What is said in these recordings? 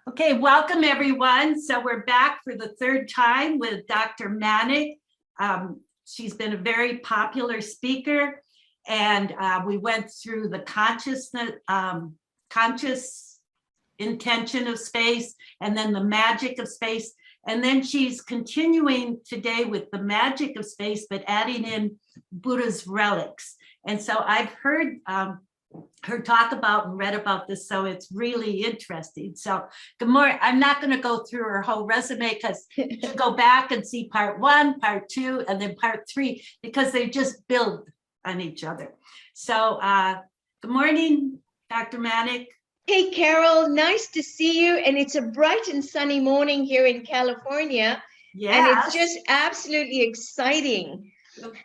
Okay, welcome everyone. So we're back for the third time with Dr. Manek. She's been a very popular speaker, and we went through the conscious intention of space, and then the magic of space. And then she's continuing today with the magic of space, but adding in Buddha's relics. And so I've heard her talk about and read about this, so it's really interesting. So good morning. I'm not going to go through her whole resume because you can go back and see part 1, part 2, and then part 3, because they just build on each other. So good morning, Dr. Manek. Hey, Carol, nice to see you. And it's a bright and sunny morning here in California. Yes. And it's just absolutely exciting.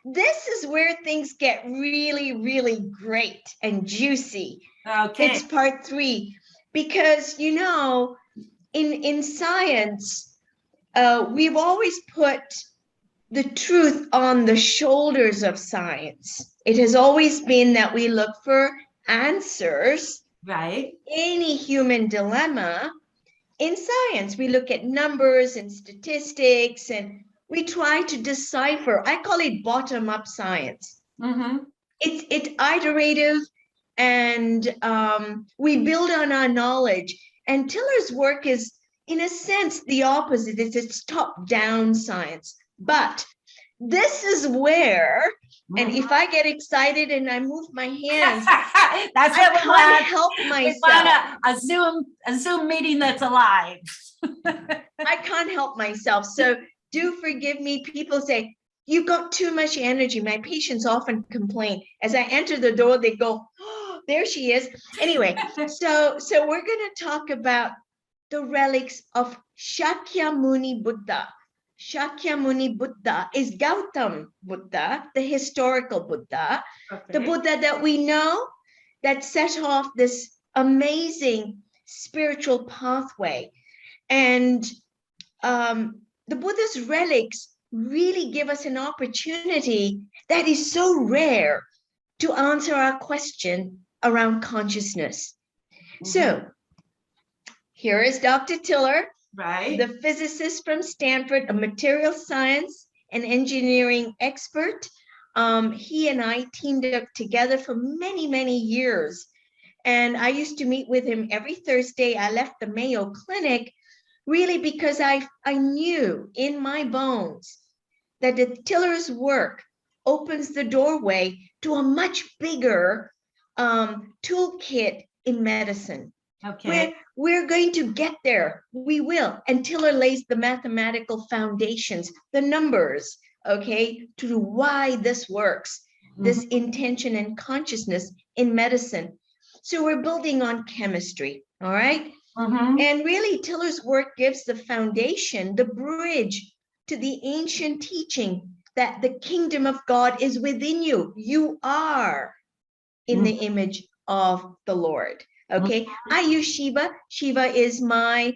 This is where things get really, really great and juicy. Okay. It's part 3, because, you know, in science, we've always put the truth on the shoulders of science. It has always been that we look for answers. Right. Any human dilemma in science, we look at numbers and statistics, and we try to decipher. I call it bottom-up science. Mm-hmm. It's iterative, and we build on our knowledge. And Tiller's work is, in a sense, the opposite. It's top-down science. But this is where, and if I get excited and I move my hands, that's I what we can't want. help myself. We want a Zoom meeting that's alive. I can't help myself. So do forgive me. People say, you got too much energy. My patients often complain. As I enter the door, they go, oh, there she is. Anyway, so we're going to talk about the relics of Shakyamuni Buddha. Shakyamuni Buddha is Gautam Buddha, the historical Buddha, the Buddha that we know that set off this amazing spiritual pathway. And the Buddha's relics really give us an opportunity that is so rare to answer our question around consciousness. Mm-hmm. So here is Dr. Tiller, right, the physicist from Stanford, a material science and engineering expert. He and I teamed up together for many, many years. And I used to meet with him every Thursday. I left the Mayo Clinic really because I knew in my bones that the Tiller's work opens the doorway to a much bigger toolkit in medicine. Okay. We're going to get there. We will. And Tiller lays the mathematical foundations, the numbers, okay, to why this works, this intention and consciousness in medicine. So we're building on chemistry, all right? And really, Tiller's work gives the foundation, the bridge to the ancient teaching that the kingdom of God is within you. You are in the image of the Lord. Okay, I use Shiva. Shiva is my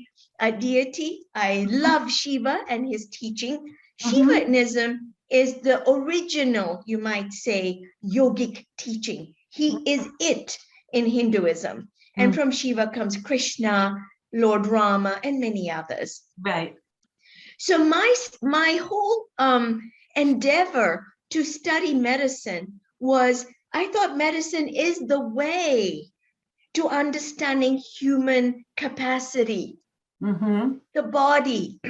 deity. I love Shiva and his teaching. Shivaism is the original, you might say, yogic teaching. He is it in Hinduism. And from Shiva comes Krishna, Lord Rama, and many others. Right. So my whole endeavor to study medicine was, I thought medicine is the way to understanding human capacity, the body.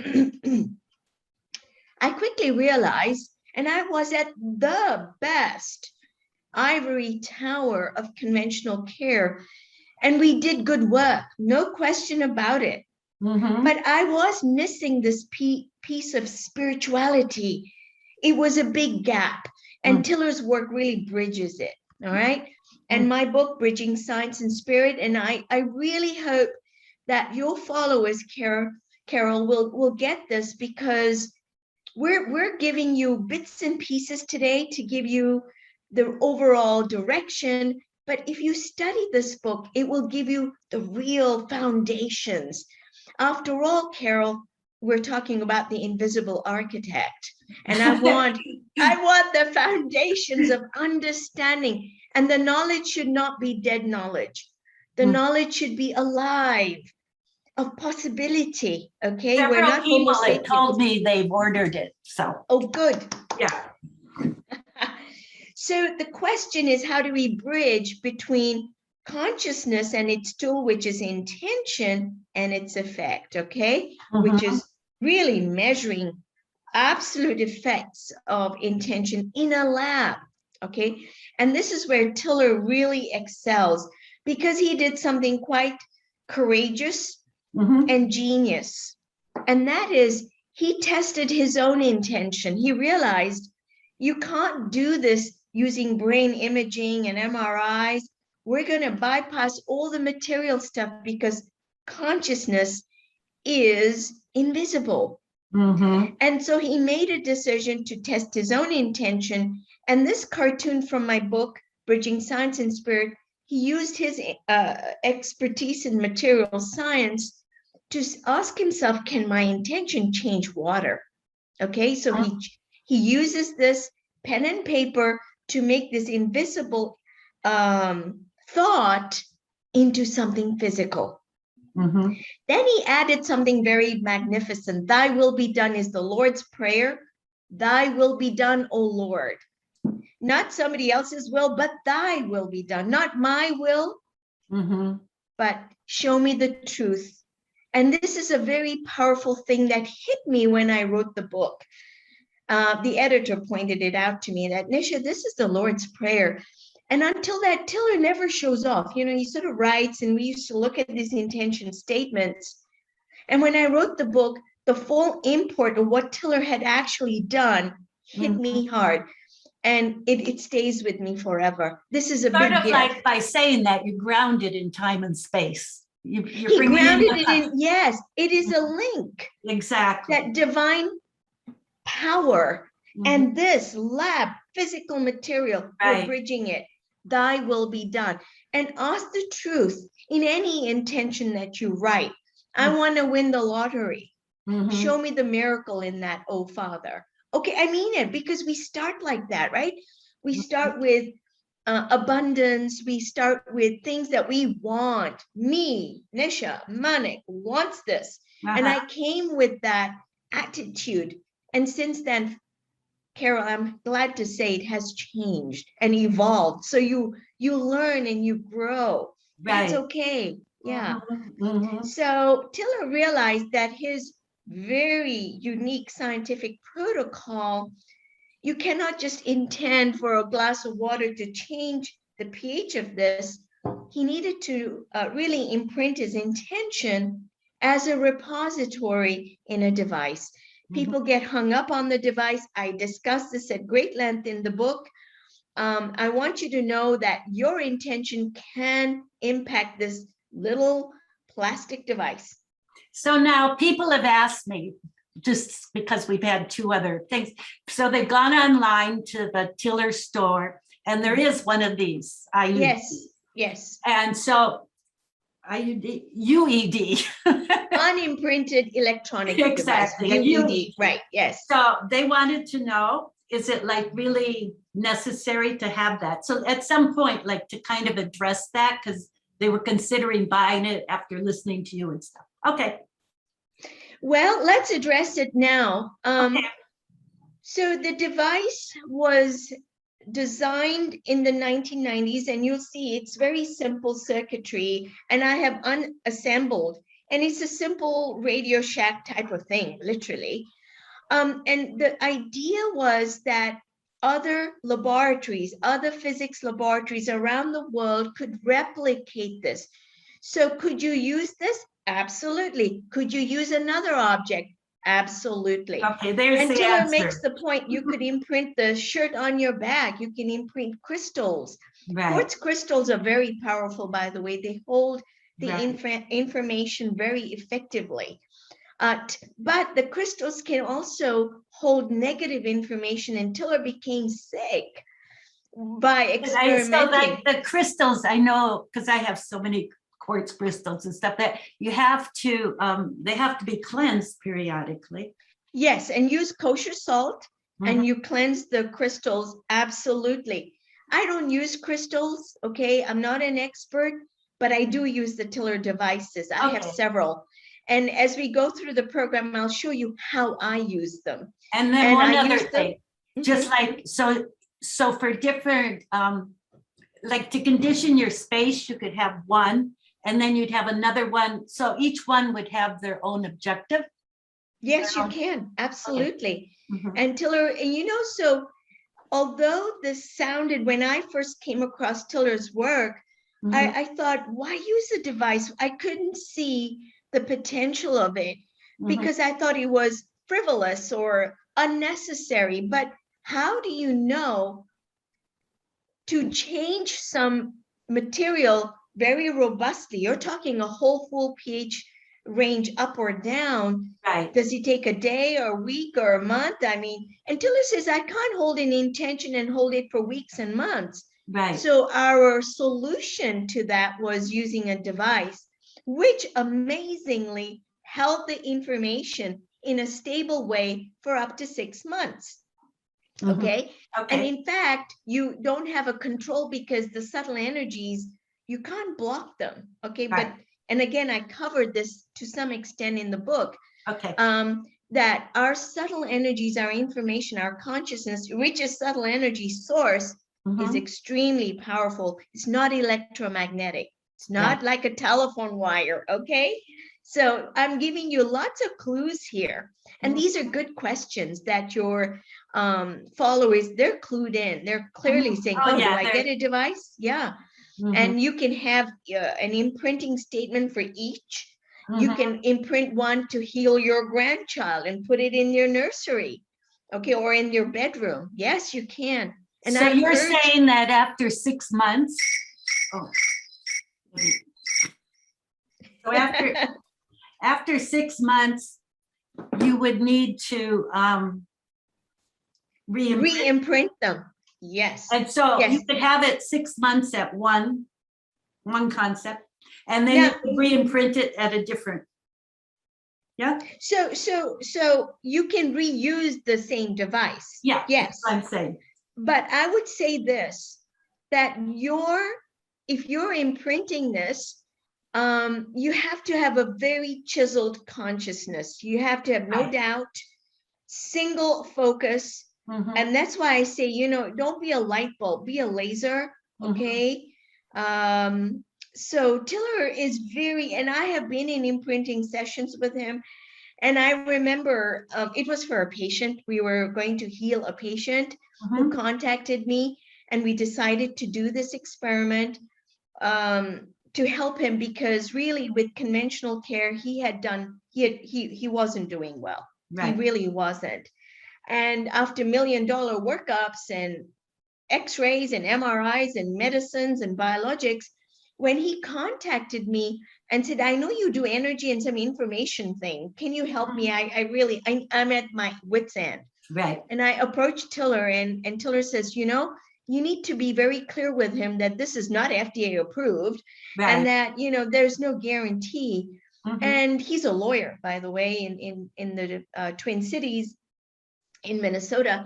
I quickly realized, and I was at the best ivory tower of conventional care, and we did good work, no question about it. But I was missing this piece of spirituality. It was a big gap, and Tiller's work really bridges it, all right? And my book, Bridging Science and Spirit, and I really hope that your followers, Carol, will get this, because we're giving you bits and pieces today to give you the overall direction. But if you study this book, it will give you the real foundations. After all, Carol, we're talking about the invisible architect. And I want the foundations of understanding. And the knowledge should not be dead knowledge. The knowledge should be alive. of possibility. Okay, we're Several not people Homo have told sapiens. me they've ordered it, so, Oh, good. yeah. So the question is, how do we bridge between consciousness and its tool, which is intention, and its effect, okay? Which Mhm. is really measuring absolute effects of intention in a lab, okay? And this is where Tiller really excels, because he did something quite courageous Mhm. and genius. And that is, he tested his own intention. He realized you can't do this using brain imaging and MRIs. We're going to bypass all the material stuff because consciousness is invisible. Mhm. And so he made a decision to test his own intention. And this cartoon from my book, Bridging Science and Spirit, he used his expertise in material science to ask himself, can my intention change water? Okay, so he uses this pen and paper to make this invisible thought into something physical. Mhm. Then he added something very magnificent. Thy will be done is the Lord's Prayer. Thy will be done, O Lord. Not somebody else's will, but thy will be done. Not my will, Mhm. but show me the truth. And this is a very powerful thing that hit me when I wrote the book. The editor pointed it out to me that, Nisha, this is the Lord's Prayer. And until that, Tiller never shows off. You know, he sort of writes, and we used to look at these intention statements. And when I wrote the book, the full import of what Tiller had actually done hit me hard. And it stays with me forever. This is a Sort big of gift. like by saying that you're grounded in time and space. You're He bringing grounded the it in, yes, it is a link, exactly. that divine power. Mhm. And this lab, physical material, we're Right. bridging it. Thy will be done. And ask the truth in any intention that you write. I want to win the lottery. Mhm. Show me the miracle in that, oh Father. Okay, I mean it, because we start like that, right? We start with abundance. We start with things that we want. Me, Nisha Manek, wants this. And I came with that attitude. And since then, Carol, I'm glad to say it has changed and evolved. So you learn and you grow. That's Right. okay. Yeah. Mhm. So Tiller realized that his very unique scientific protocol, you cannot just intend for a glass of water to change the pH of this. He needed to really imprint his intention as a repository in a device. People get hung up on the device. I discuss this at great length in the book. I want you to know that your intention can impact this little plastic device. So now people have asked me, just because we've had two other things. So they've gone online to the Tiller store, and there is one of these. Yes, yes. And so IUD, UED. Unimprinted electronic Exactly, device, a UED, right, yes. So they wanted to know, is it like really necessary to have that? So at some point, like to kind of address that, because they were considering buying it after listening to you and stuff. Okay. Well, let's address it now. Okay. So the device was designed in the 1990s, and you'll see it's very simple circuitry, and I have unassembled, and it's a simple Radio Shack type of thing, literally. And the idea was that other laboratories, other physics laboratories around the world could replicate this. So could you use this? Absolutely. Could you use another object? Absolutely. Okay, there's And the Tiller answer. makes the point, you could imprint the shirt on your bag. You can imprint crystals. Right. Quartz crystals are very powerful, by the way. They hold the Right. information very effectively. But the crystals can also hold negative information, and Tiller became sick by experimenting. So like the crystals, I know, because I have so many quartz crystals and stuff, that you have to, they have to be cleansed periodically. Yes, and use kosher salt, and you cleanse the crystals, absolutely. I don't use crystals, okay? I'm not an expert, but I do use the Tiller devices. I have several. And as we go through the program, I'll show you how I use them. And then And one I other use them- thing, just like, so for different, like to condition your space, you could have one, and then you'd have another one. So each one would have their own objective. Yes, you can, absolutely. Mhm. And Tiller, and you know, so although this sounded, when I first came across Tiller's work, Mhm. I thought, why use a device? I couldn't see the potential of it because I thought it was frivolous or unnecessary. But how do you know to change some material very robustly? You're talking a whole full pH range up or down. Right, Does it take a day or a week or a month? I mean, and Tiller says, I can't hold an intention and hold it for weeks and months. right. So our solution to that was using a device, which amazingly held the information in a stable way for up to 6 months. Mhm. Okay. And Okay, in fact, you don't have a control because the subtle energies, you can't block them. Okay. Right. But, and again, I covered this to some extent in the book, okay, that our subtle energies, our information, our consciousness, which is subtle energy source, is Mhm. extremely powerful. It's not electromagnetic. It's not Right. like a telephone wire. Okay. So I'm giving you lots of clues here. And Mhm. these are good questions that your followers, they're clued in. They're clearly saying, Oh, oh, do yeah, I they're- get a device? Yeah. Mhm. And you can have an imprinting statement for each. You Mhm. can imprint one to heal your grandchild and put it in your nursery, okay, or in your bedroom. Yes, you can. And So I you're urge, saying that after 6 months, oh. So after 6 months, you would need to re-imprint. re-imprint them. Yes. And so Yes. you could have it 6 months at one concept, and then you Yeah. could re-imprint it at a different. Yeah, So you can reuse the same device. yeah, Yes. that's what I'm saying. But I would say this, that if you're imprinting this, you have to have a very chiseled consciousness. You have to have no Right. doubt, single focus. Mhm. And that's why I say, you know, don't be a light bulb, be a laser, okay? So Tiller is very, and I have been in imprinting sessions with him. And I remember it was for a patient. We were going to heal a patient who Mhm. contacted me, and we decided to do this experiment to help him because really with conventional care, he wasn't doing well. He Right. really wasn't. And after $1 million workups and x-rays and MRIs and medicines and biologics, when he contacted me and said, I know you do energy and some information thing. Can you help me? I'm at my wit's end. Right. And I approached Tiller, and Tiller says, you know, you need to be very clear with him that this is not FDA approved, Right. and that, you know, there's no guarantee. Mhm. And he's a lawyer, by the way, in the Twin Cities in Minnesota.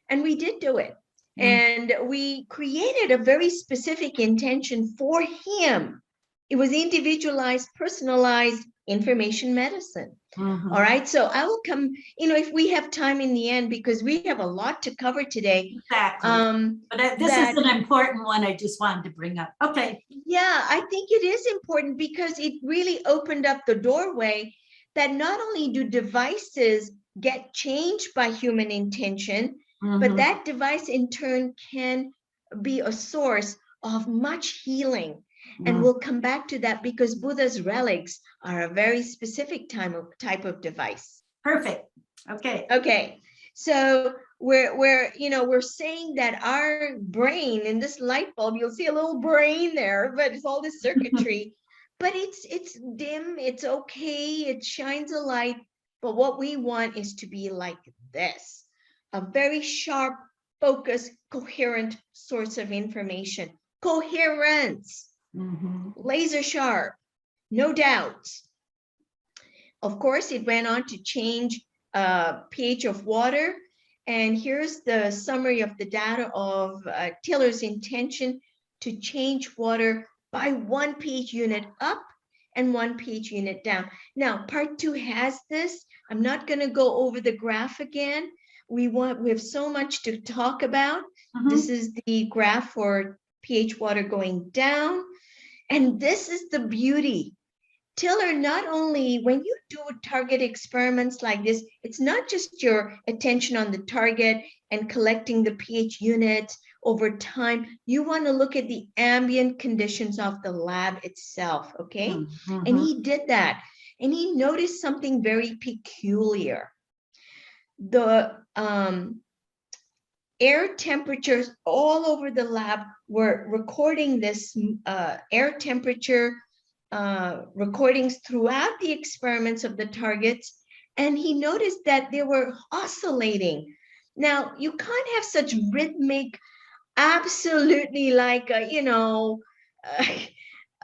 And we did do it. Mhm. And we created a very specific intention for him. It was individualized, personalized information medicine. Mhm. All right. So I will come, you know, if we have time in the end, because we have a lot to cover today. Exactly. But this is an important one I just wanted to bring up. Okay. Yeah, I think it is important because it really opened up the doorway that not only do devices get changed by human intention, but Mhm. that device in turn can be a source of much healing. And Mhm. we'll come back to that because Buddha's relics are a very specific type of device. Perfect. Okay. Okay, so we're saying that our brain in this light bulb, you'll see a little brain there, but it's all this circuitry. But it's dim, it's okay, it shines a light. But what we want is to be like this, a very sharp, focused, coherent source of information. Coherence, Mhm. laser sharp, no doubts. Of course, it went on to change pH of water. And here's the summary of the data of Tiller's intention to change water by 1 pH unit up and 1 pH unit down. Now, part 2 has this. I'm not going to go over the graph again. We have so much to talk about. This is the graph for pH water going down. And this is the beauty. Tiller, not only when you do target experiments like this, it's not just your attention on the target and collecting the pH unit over time. You want to look at the ambient conditions of the lab itself, okay? And he did that. And he noticed something very peculiar. The air temperatures all over the lab were recording this air temperature recordings throughout the experiments of the targets, and he noticed that they were oscillating. Now, you can't have such rhythmic, absolutely like a,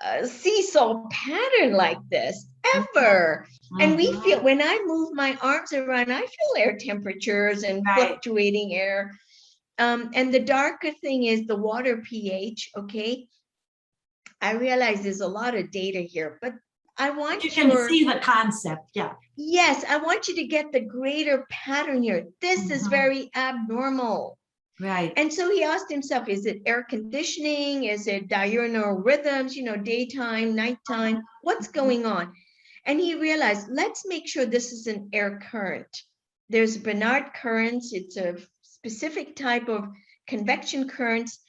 a seesaw pattern like this ever. And we feel, when I move my arms around, I feel air temperatures and fluctuating air. And the darker thing is the water pH, okay? I realize there's a lot of data here, but I want you can see the concept, yeah. Yes, I want you to get the greater pattern here. This is very abnormal. Right. And so he asked himself, is it air conditioning? Is it diurnal rhythms, daytime, nighttime? What's going on? And he realized, let's make sure this is an air current. There's Bernard currents. It's a specific type of convection currents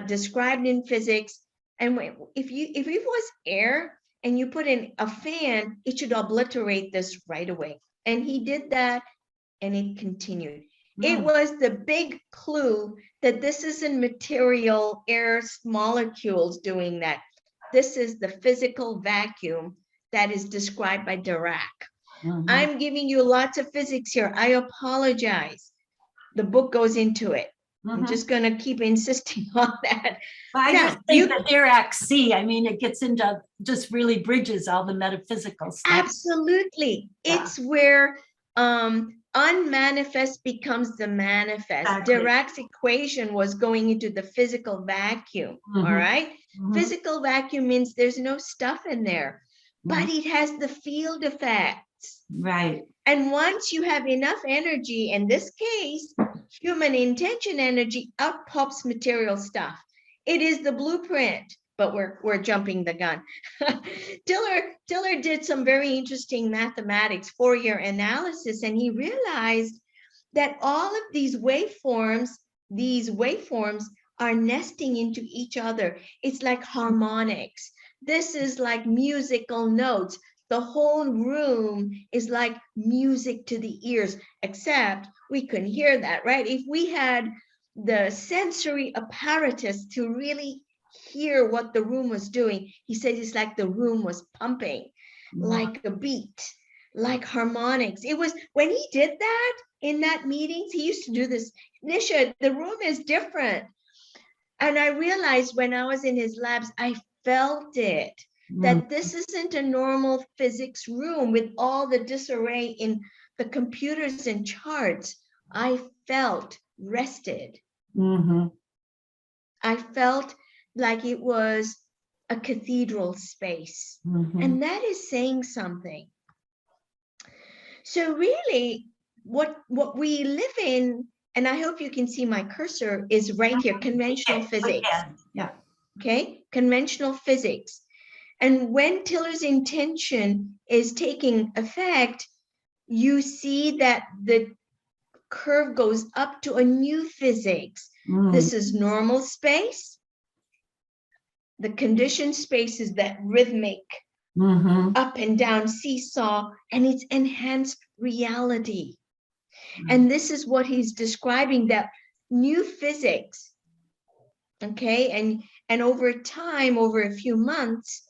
described in physics. And if it was air and you put in a fan, it should obliterate this right away. And he did that, and it continued. It was the big clue that this isn't material air molecules doing that. This is the physical vacuum that is described by Dirac. I'm giving you lots of physics here. I apologize. The book goes into it. I'm just going to keep insisting on that. I just think that Dirac C, it gets into, just really bridges all the metaphysical stuff. Absolutely. Yeah. It's where unmanifest becomes the manifest. Exactly. Dirac's equation was going into the physical vacuum, all right? Physical vacuum means there's no stuff in there, but it has the field effects. Right. And once you have enough energy, in this case, human intention energy, out pops material stuff. It is the blueprint, but we're jumping the gun. Tiller did some very interesting mathematics, Fourier analysis, and he realized that all of these waveforms are nesting into each other. It's like harmonics. This is like musical notes. The whole room is like music to the ears, except we couldn't hear that, right? If we had the sensory apparatus to really hear what the room was doing, he says it's like the room was pumping, like a beat, like harmonics. It was, when he did that in that meetings, he used to do this, Nisha, the room is different. And I realized when I was in his labs, I felt it. That this isn't a normal physics room with all the disarray in the computers and charts. I felt rested. I felt like it was a cathedral space. And that is saying something. So really, what we live in, and I hope you can see my cursor, is right here, conventional physics. Yeah. Okay, conventional physics. And when Tiller's intention is taking effect, you see that the curve goes up to a new physics. This is normal space. The conditioned space is that rhythmic up and down seesaw, and it's enhanced reality. And this is what he's describing, that new physics. Okay, and over time, over a few months,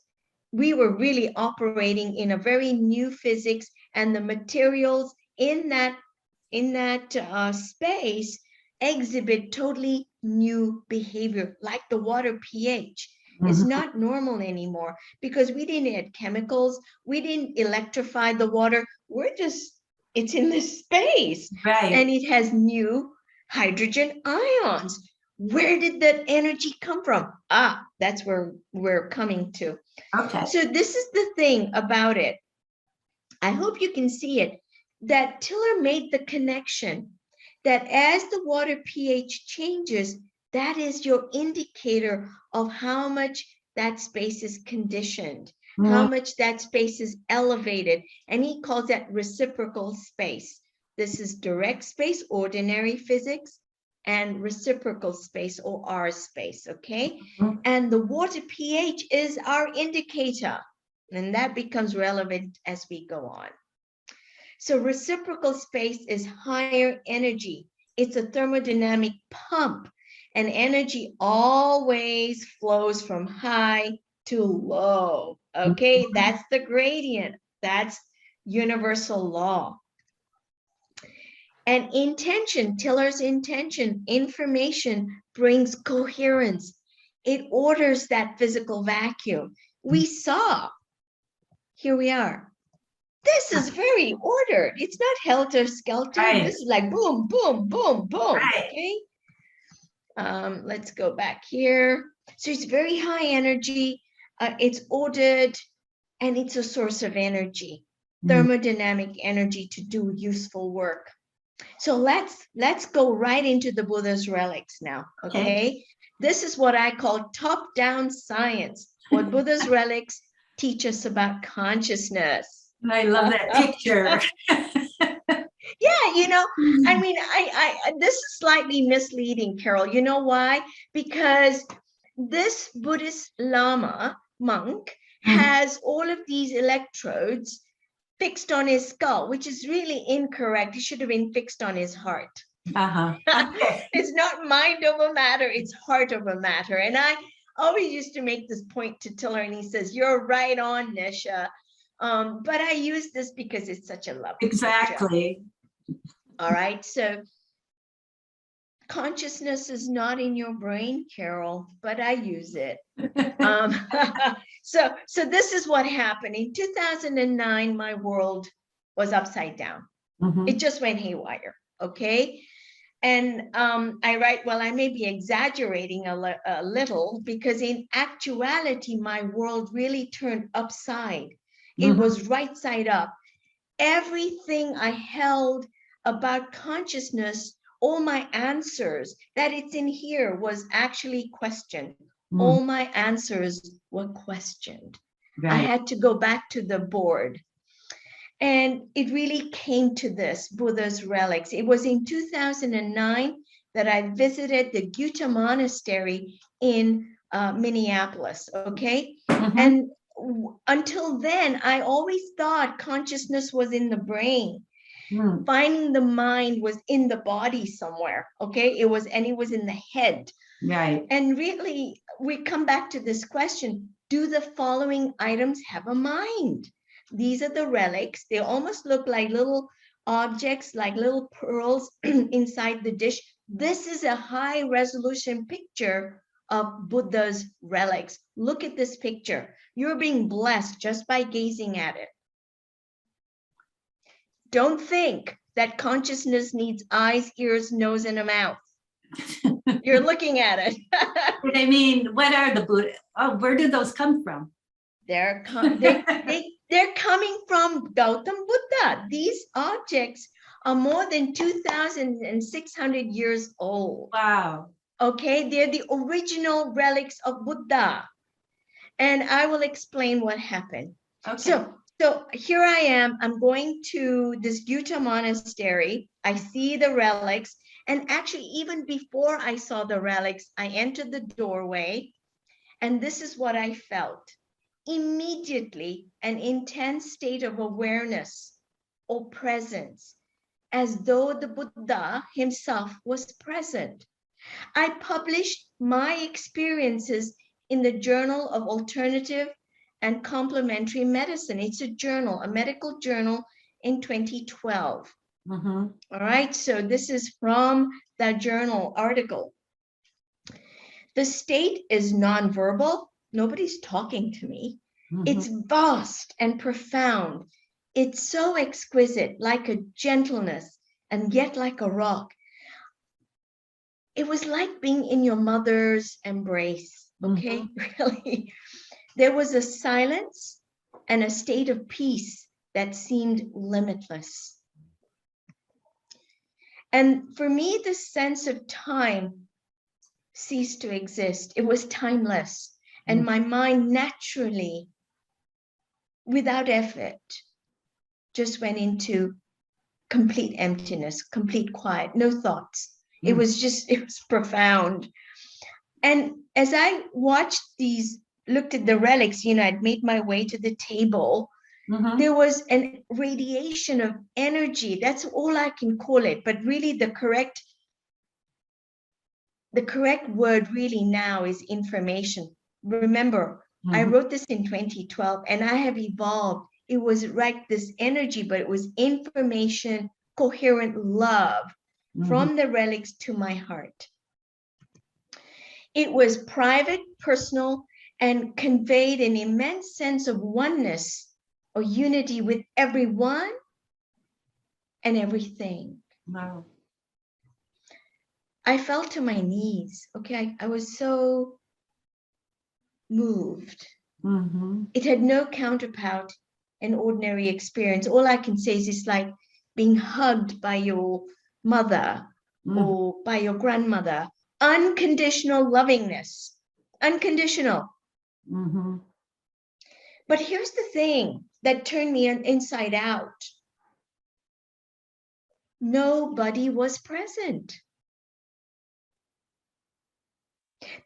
we were really operating in a very new physics, and the materials in that space exhibit totally new behavior, like the water pH. It's not normal anymore because we didn't add chemicals, we didn't electrify the water. It's in this space, right? And it has new hydrogen ions. Where did that energy come from? Ah, that's where we're coming to. Okay. So this is the thing about it. I hope you can see it, that Tiller made the connection that as the water pH changes, that is your indicator of how much that space is conditioned, how much that space is elevated. And he calls that reciprocal space. This is direct space, ordinary physics, and reciprocal space, or R space, okay? And the water pH is our indicator, and that becomes relevant as we go on. So reciprocal space is higher energy. It's a thermodynamic pump, and energy always flows from high to low, okay? That's the gradient. That's universal law. And intention, Tiller's intention, information brings coherence. It orders that physical vacuum. We saw, here we are. This is very ordered. It's not helter-skelter. Right. This is like boom, boom, boom, boom, Right. okay? Let's go back here. So it's very high energy. It's ordered, and it's a source of energy, thermodynamic energy to do useful work. So let's go right into the Buddha's relics now, okay? This is what I call top-down science, what Buddha's relics teach us about consciousness. I love that picture. Yeah, you know, I mean, this is slightly misleading, Carol. You know why? Because this Buddhist Lama monk has all of these electrodes fixed on his skull, which is really incorrect. It should have been fixed on his heart. Okay. It's not mind over matter, it's heart over matter. And I always used to make this point to Tiller, and he says, "You're right on, Nisha." But I use this because it's such a lovely Exactly. picture. All right, so consciousness is not in your brain, Carol, but I use it. So this is what happened. In 2009, my world was upside down. It just went haywire, okay? And I write, well, I may be exaggerating a little, because in actuality, my world really turned upside. It was right side up. Everything I held about consciousness, all my answers that it's in here was actually questioned. All my answers were questioned. I had to go back to the board. And it really came to this, Buddha's relics. It was in 2009 that I visited the Gutta Monastery in Minneapolis, okay? And until then, I always thought consciousness was in the brain. Finding the mind was in the body somewhere, okay? It was in the head. Right. And really, we come back to this question, do the following items have a mind? These are the relics. They almost look like little objects, like little pearls inside the dish. This is a high resolution picture of Buddha's relics. Look at this picture. You're being blessed just by gazing at it. Don't think that consciousness needs eyes, ears, nose, and a mouth. You're looking at it. I mean, what are the Buddha? Oh, where did those come from? They're coming from Gautam Buddha. These objects are more than 2,600 years old. Wow. Okay, they're the original relics of Buddha. And I will explain what happened. Okay. So here I am. I'm going to this Gutta Monastery. I see the relics. And actually, even before I saw the relics, I entered the doorway. And this is what I felt. Immediately, an intense state of awareness or presence, as though the Buddha himself was present. I published my experiences in the Journal of Alternative and Complementary Medicine. It's a journal, a medical journal in 2012. All right, so this is from that journal article. The state is nonverbal. Nobody's talking to me. It's vast and profound. It's so exquisite, like a gentleness, and yet like a rock. it was like being in your mother's embrace, okay? Really. There was a silence and a state of peace that seemed limitless. And for me, the sense of time ceased to exist. It was timeless. And my mind naturally, without effort, just went into complete emptiness, complete quiet, no thoughts. It was profound. And as I watched looked at the relics, I'd made my way to the table. There was an radiation of energy. That's all I can call it. But really the correct word really now is information. Remember, I wrote this in 2012 and I have evolved. It was like this energy, but it was information, coherent love from the relics to my heart. It was private, personal, and conveyed an immense sense of oneness or unity with everyone and everything. Wow. I fell to my knees. Okay, I was so moved. It had no counterpart in ordinary experience. All I can say is it's like being hugged by your mother or by your grandmother. Unconditional lovingness. Unconditional. But here's the thing that turned me inside out. Nobody was present.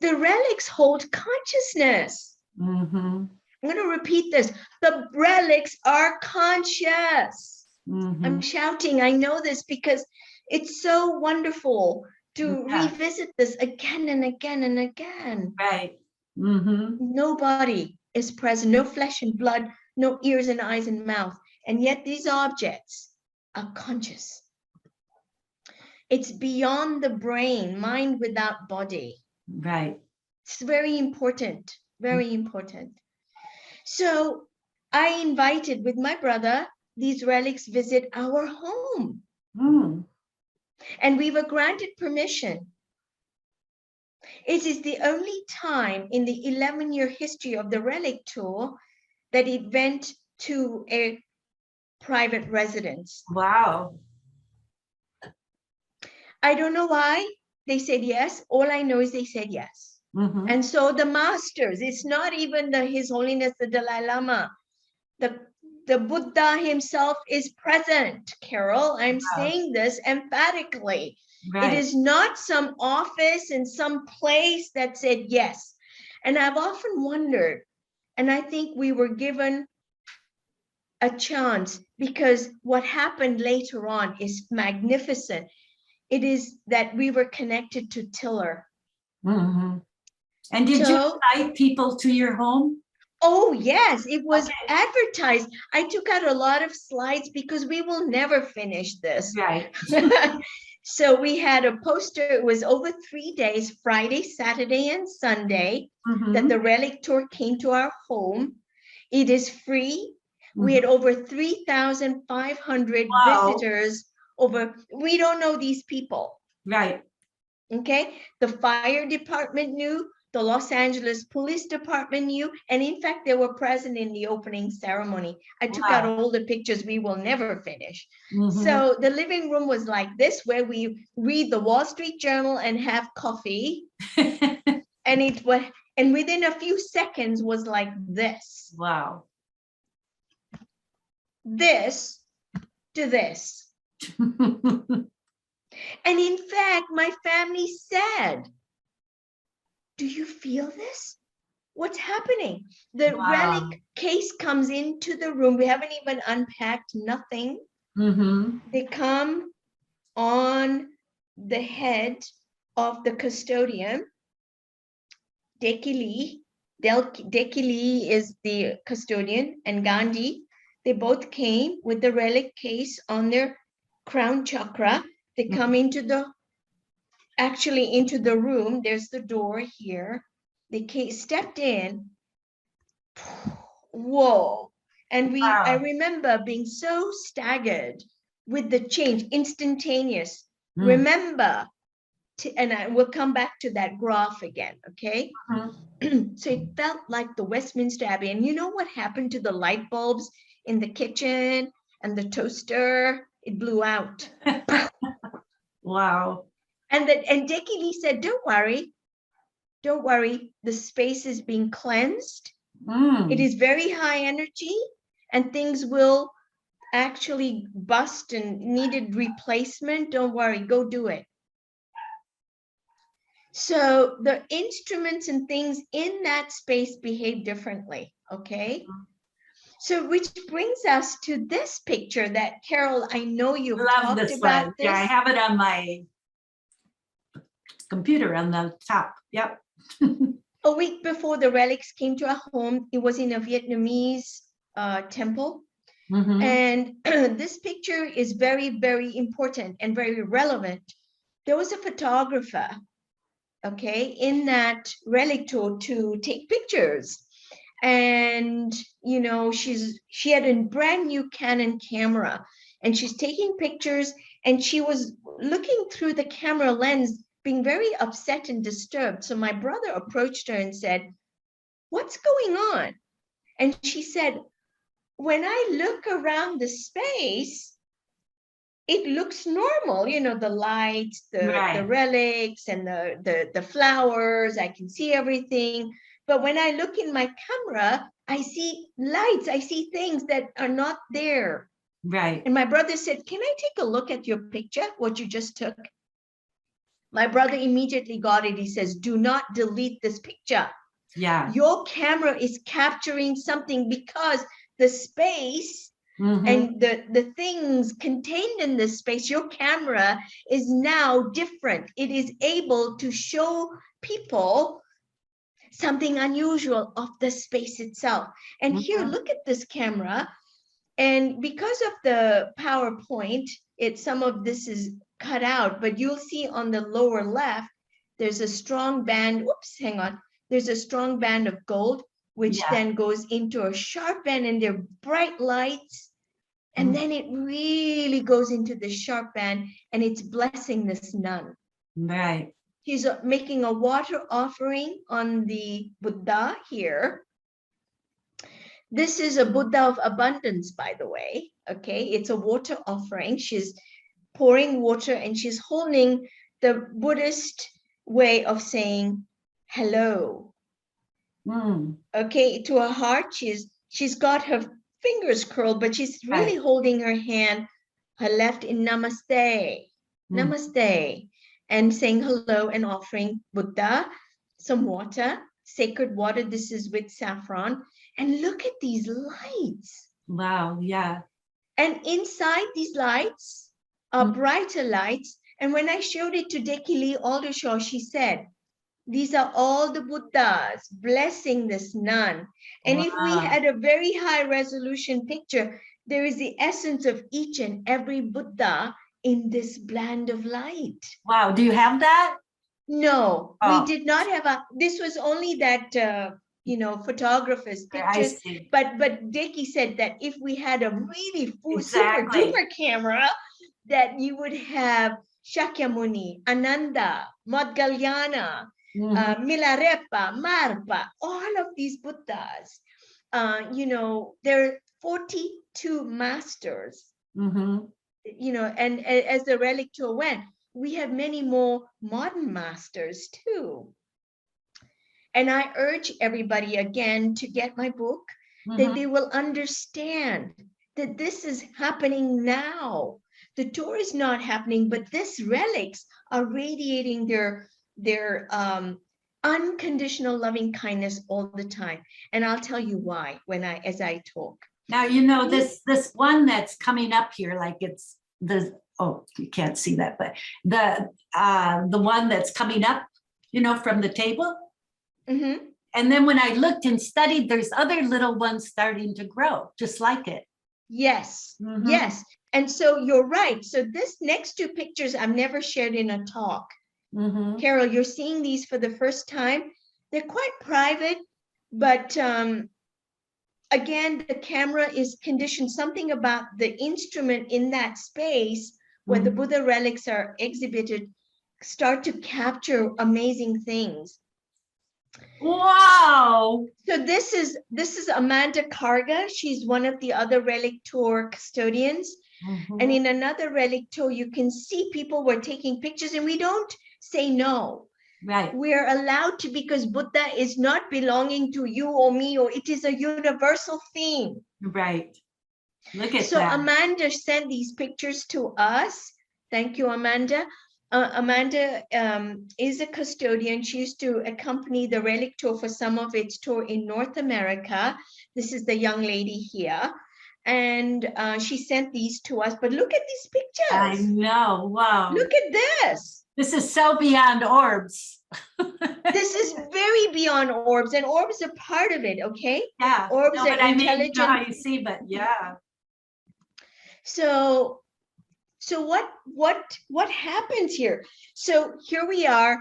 The relics hold consciousness. I'm going to repeat this. The relics are conscious. I'm shouting. I know this because it's so wonderful to revisit this again and again and again. Right. Nobody is present, no flesh and blood, no ears and eyes and mouth. And yet these objects are conscious. It's beyond the brain, mind without body. Right. It's very important, very important. So I invited with my brother, these relics visit our home. And we were granted permission. It is the only time in the 11-year history of the relic tour that it went to a private residence. Wow. I don't know why they said yes. All I know is they said yes. And so the masters, it's not even His Holiness the Dalai Lama. The Buddha himself is present, Carol. I'm saying this emphatically. It is not some office in some place that said yes. And I've often wondered, and I think we were given a chance because what happened later on is magnificent. It is that we were connected to Tiller. And did you invite people to your home? Oh, yes, it was advertised. I took out a lot of slides because we will never finish this. Right. So we had a poster. It was over 3 days, Friday, Saturday, and Sunday, that the relic tour came to our home. It is free. We had over 3,500 visitors. We don't know these people. Right. Okay. The fire department knew. The Los Angeles Police Department knew, and in fact, they were present in the opening ceremony. I took out all the pictures we will never finish. So the living room was like this, where we read the Wall Street Journal and have coffee. And within a few seconds was like this. Wow. This to this. And in fact, my family said, do you feel this? What's happening? The relic case comes into the room. We haven't even unpacked, nothing. They come on the head of the custodian. Dekili is the custodian, and Gandhi. They both came with the relic case on their crown chakra. They come into the room. There's the door here. They stepped in. Whoa. And I remember being so staggered with the change, instantaneous. Remember, and I will come back to that graph again, okay? Mhm. So it felt like the Westminster Abbey. And you know what happened to the light bulbs in the kitchen and the toaster? It blew out. Wow. And Dickie Lee said, don't worry, the space is being cleansed. It is very high energy, and things will actually bust and needed replacement. Don't worry, go do it. So the instruments and things in that space behave differently, okay? So which brings us to this picture that, Carol, I know you've Love talked this about one. this. Yeah, I have it on my computer on the top. Yep. A week before the relics came to our home, it was in a Vietnamese temple. Mhm. And this picture is very, very important and very relevant. There was a photographer, okay, in that relic tour to take pictures. And, you know, she had a brand new Canon camera, and she's taking pictures, and she was looking through the camera lens, being very upset and disturbed. So my brother approached her and said, "What's going on?" And she said, "When I look around the space, it looks normal, you know, the lights, the Right. relics, and the flowers. I can see everything. But when I look in my camera, I see lights, I see things that are not there." Right. And my brother said, "Can I take a look at your picture, what you just took?" My brother immediately got it. He says, "Do not delete this picture. Yeah. Your camera is capturing something, because the space Mhm. and the things contained in this space, your camera is now different. It is able to show people something unusual of the space itself." And here, Mhm. look at this camera. And because of the PowerPoint, some of this is cut out, but you'll see on the lower left, there's a strong band. Oops, hang on. There's a strong band of gold, which Yeah. then goes into a sharp band, and they're bright lights. And then it really goes into the sharp band, and it's blessing this nun. Right. She's making a water offering on the Buddha here. This is a Buddha of abundance, by the way. Okay, it's a water offering. She's pouring water, and she's holding the Buddhist way of saying hello. Okay, to her heart, she's got her fingers curled, but she's really holding her hand, her left, in namaste, namaste, and saying hello and offering Buddha some water, sacred water. This is with saffron. And look at these lights. Wow. Yeah. And inside these lights are brighter lights. And when I showed it to Deki Lee Aldershaw, she said, "These are all the Buddhas blessing this nun." And if we had a very high resolution picture, there is the essence of each and every Buddha in this band of light. Wow. Do you have that? No, we did not have this was only that, photographer's pictures. I see. But Deki said that if we had a really super Exactly. duper camera, that you would have Shakyamuni, Ananda, Madgalyana, Milarepa, Marpa, all of these Buddhas. There are 42 masters, and as the relic tour went, we have many more modern masters too. And I urge everybody again to get my book, that they will understand that this is happening now. The tour is not happening, but these relics are radiating their unconditional loving kindness all the time. And I'll tell you why as I talk. Now, this one that's coming up here, like it's you can't see that, but the one that's coming up, from the table. And then when I looked and studied, there's other little ones starting to grow, just like it. Yes, yes. And so you're right. So this next two pictures I've never shared in a talk. Carol, you're seeing these for the first time. They're quite private, but again, the camera is conditioned. Something about the instrument in that space where the Buddha relics are exhibited start to capture amazing things. Wow. So this is Amanda Karga. She's one of the other relic tour custodians. And in another relic tour, you can see people were taking pictures, and we don't say no. Right. We're allowed to, because Buddha is not belonging to you or me, or it is a universal theme. Right. Look at So that. Amanda sent these pictures to us. Thank you, Amanda. Amanda is a custodian. She used to accompany the relic tour for some of its tour in North America. This is the young lady here. And she sent these to us, but look at these pictures. I know. Wow. Look at this. This is so beyond orbs. This is very beyond orbs, and orbs are part of it, okay? Yeah. Orbs No, are but I mean, you know intelligent. how you see, but yeah. So what happens here? So here we are.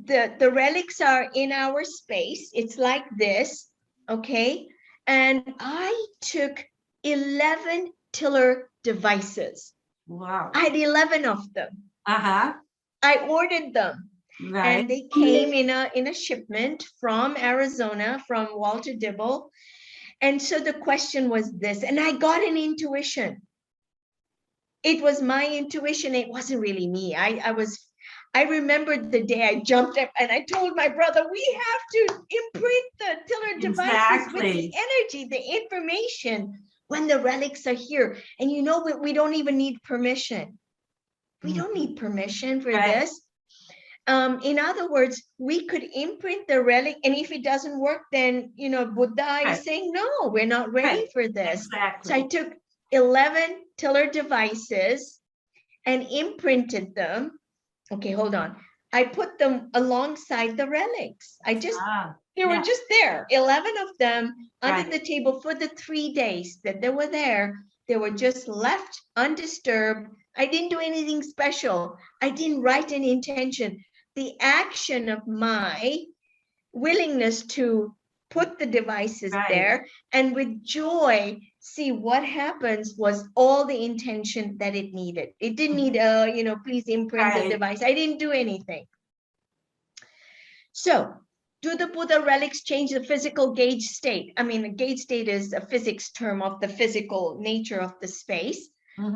The relics are in our space. It's like this, okay? And I took 11 tiller devices. Wow. I had 11 of them. Uh-huh. I ordered them. Right. And they came in a shipment from Arizona, from Walter Dibble. And so the question was this, and I got an intuition. It was my intuition. It wasn't really me. I remembered the day I jumped up and I told my brother, we have to imprint the tiller devices with the energy, the information when the relics are here. And you know what? We don't even need permission. We don't need permission for this. In other words, we could imprint the relic, and if it doesn't work, then, you know, Buddha is saying, no, we're not ready for this. Exactly. So I took 11 tiller devices and imprinted them. Okay, hold on. I put them alongside the relics. They were just there, 11 of them under the table for the 3 days that they were there. They were just left undisturbed. I didn't do anything special. I didn't write an intention. The action of my willingness to put the devices there and with joy see what happens was all the intention that it needed. It didn't need you know, please imprint the device. I didn't do anything. So do the Buddha relics change the physical gauge state? I mean, the gauge state is a physics term of the physical nature of the space.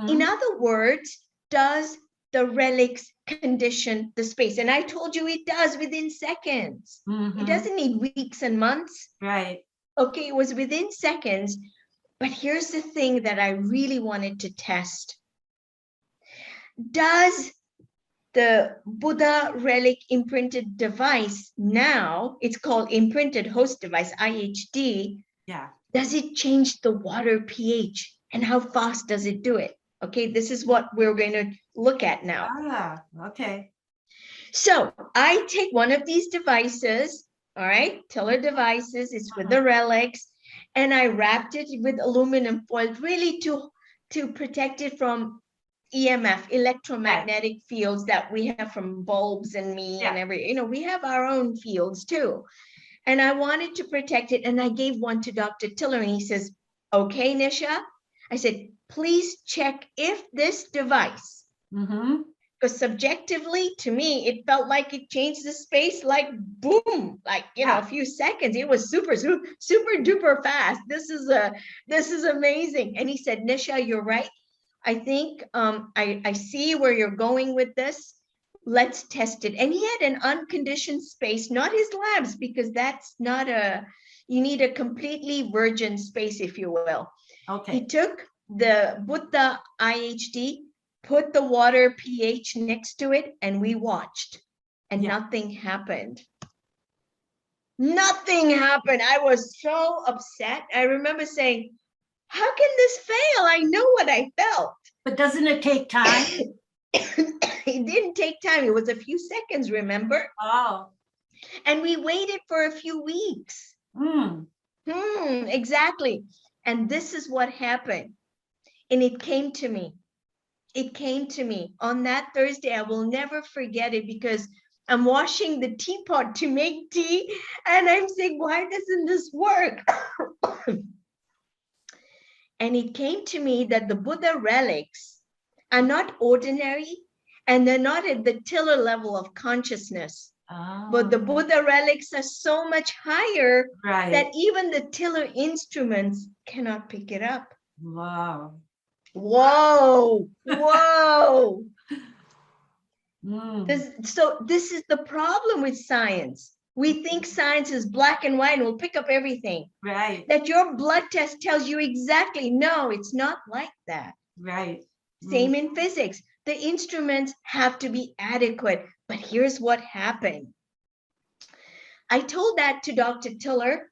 In other words, does the relics condition the space? And I told you it does within seconds. It doesn't need weeks and months. Right. Okay, it was within seconds. But here's the thing that I really wanted to test. Does the Buddha relic imprinted device, now it's called imprinted host device, IHD, does it change the water pH? And how fast does it do it? Okay, this is what we're going to look at now. Okay. So I take one of these devices, all right, tiller devices, it's with the relics, and I wrapped it with aluminum foil, really to protect it from EMF, electromagnetic fields that we have from bulbs and and every, you know, we have our own fields too. And I wanted to protect it. And I gave one to Dr. Tiller, and he says, okay, Nisha. I said, please check if this device, because subjectively to me, it felt like it changed the space, like boom, like, you know, a few seconds. It was super duper fast. This is amazing. And he said, Nisha, you're right. I think I see where you're going with this. Let's test it. And he had an unconditioned space, not his labs, because that's not you need a completely virgin space, if you will. Okay. He took the Buddha IHD, put the water pH next to it, and we watched, and nothing happened. Nothing happened. I was so upset. I remember saying, how can this fail? I know what I felt. But doesn't it take time? It didn't take time. It was a few seconds, remember? Oh. And we waited for a few weeks. Exactly. And this is what happened. And it came to me. It came to me on that Thursday. I will never forget it, because I'm washing the teapot to make tea. And I'm saying, why doesn't this work? And it came to me that the Buddha relics are not ordinary, and they're not at the tiller level of consciousness. But the Buddha relics are so much higher that even the tiller instruments cannot pick it up. Wow. Whoa, whoa. Mm. So this is the problem with science. We think science is black and white and will pick up everything. Right. That your blood test tells you exactly. No, it's not like that. Right. Same in physics. The instruments have to be adequate. But here's what happened. I told that to Dr. Tiller.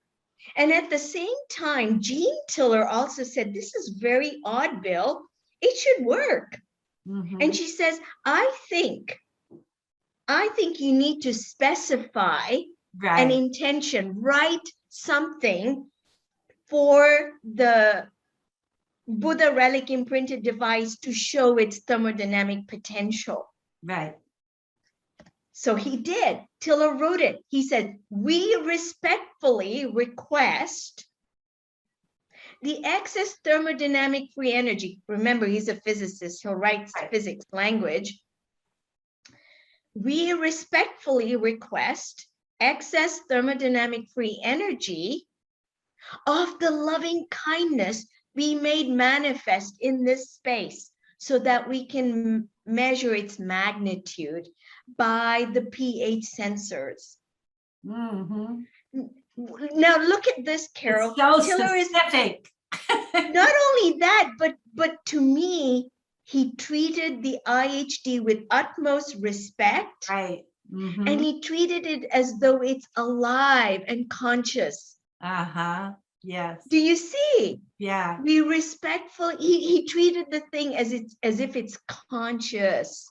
And at the same time, Jean Tiller also said, this is very odd, Bill. It should work. And she says, I think you need to specify an intention, write something for the Buddha relic imprinted device to show its thermodynamic potential. Right. So he did. Tiller wrote it. He said, we respectfully request the excess thermodynamic free energy. Remember, he's a physicist. He'll write physics language. We respectfully request excess thermodynamic free energy of the loving kindness be made manifest in this space so that we can measure its magnitude by the pH sensors. Now look at this, Carol. It's so specific. Not only that, but to me, he treated the IHD with utmost respect. Right. And he treated it as though it's alive and conscious. Yes. Do you see? Yeah. We respectful. He treated the thing as if it's conscious.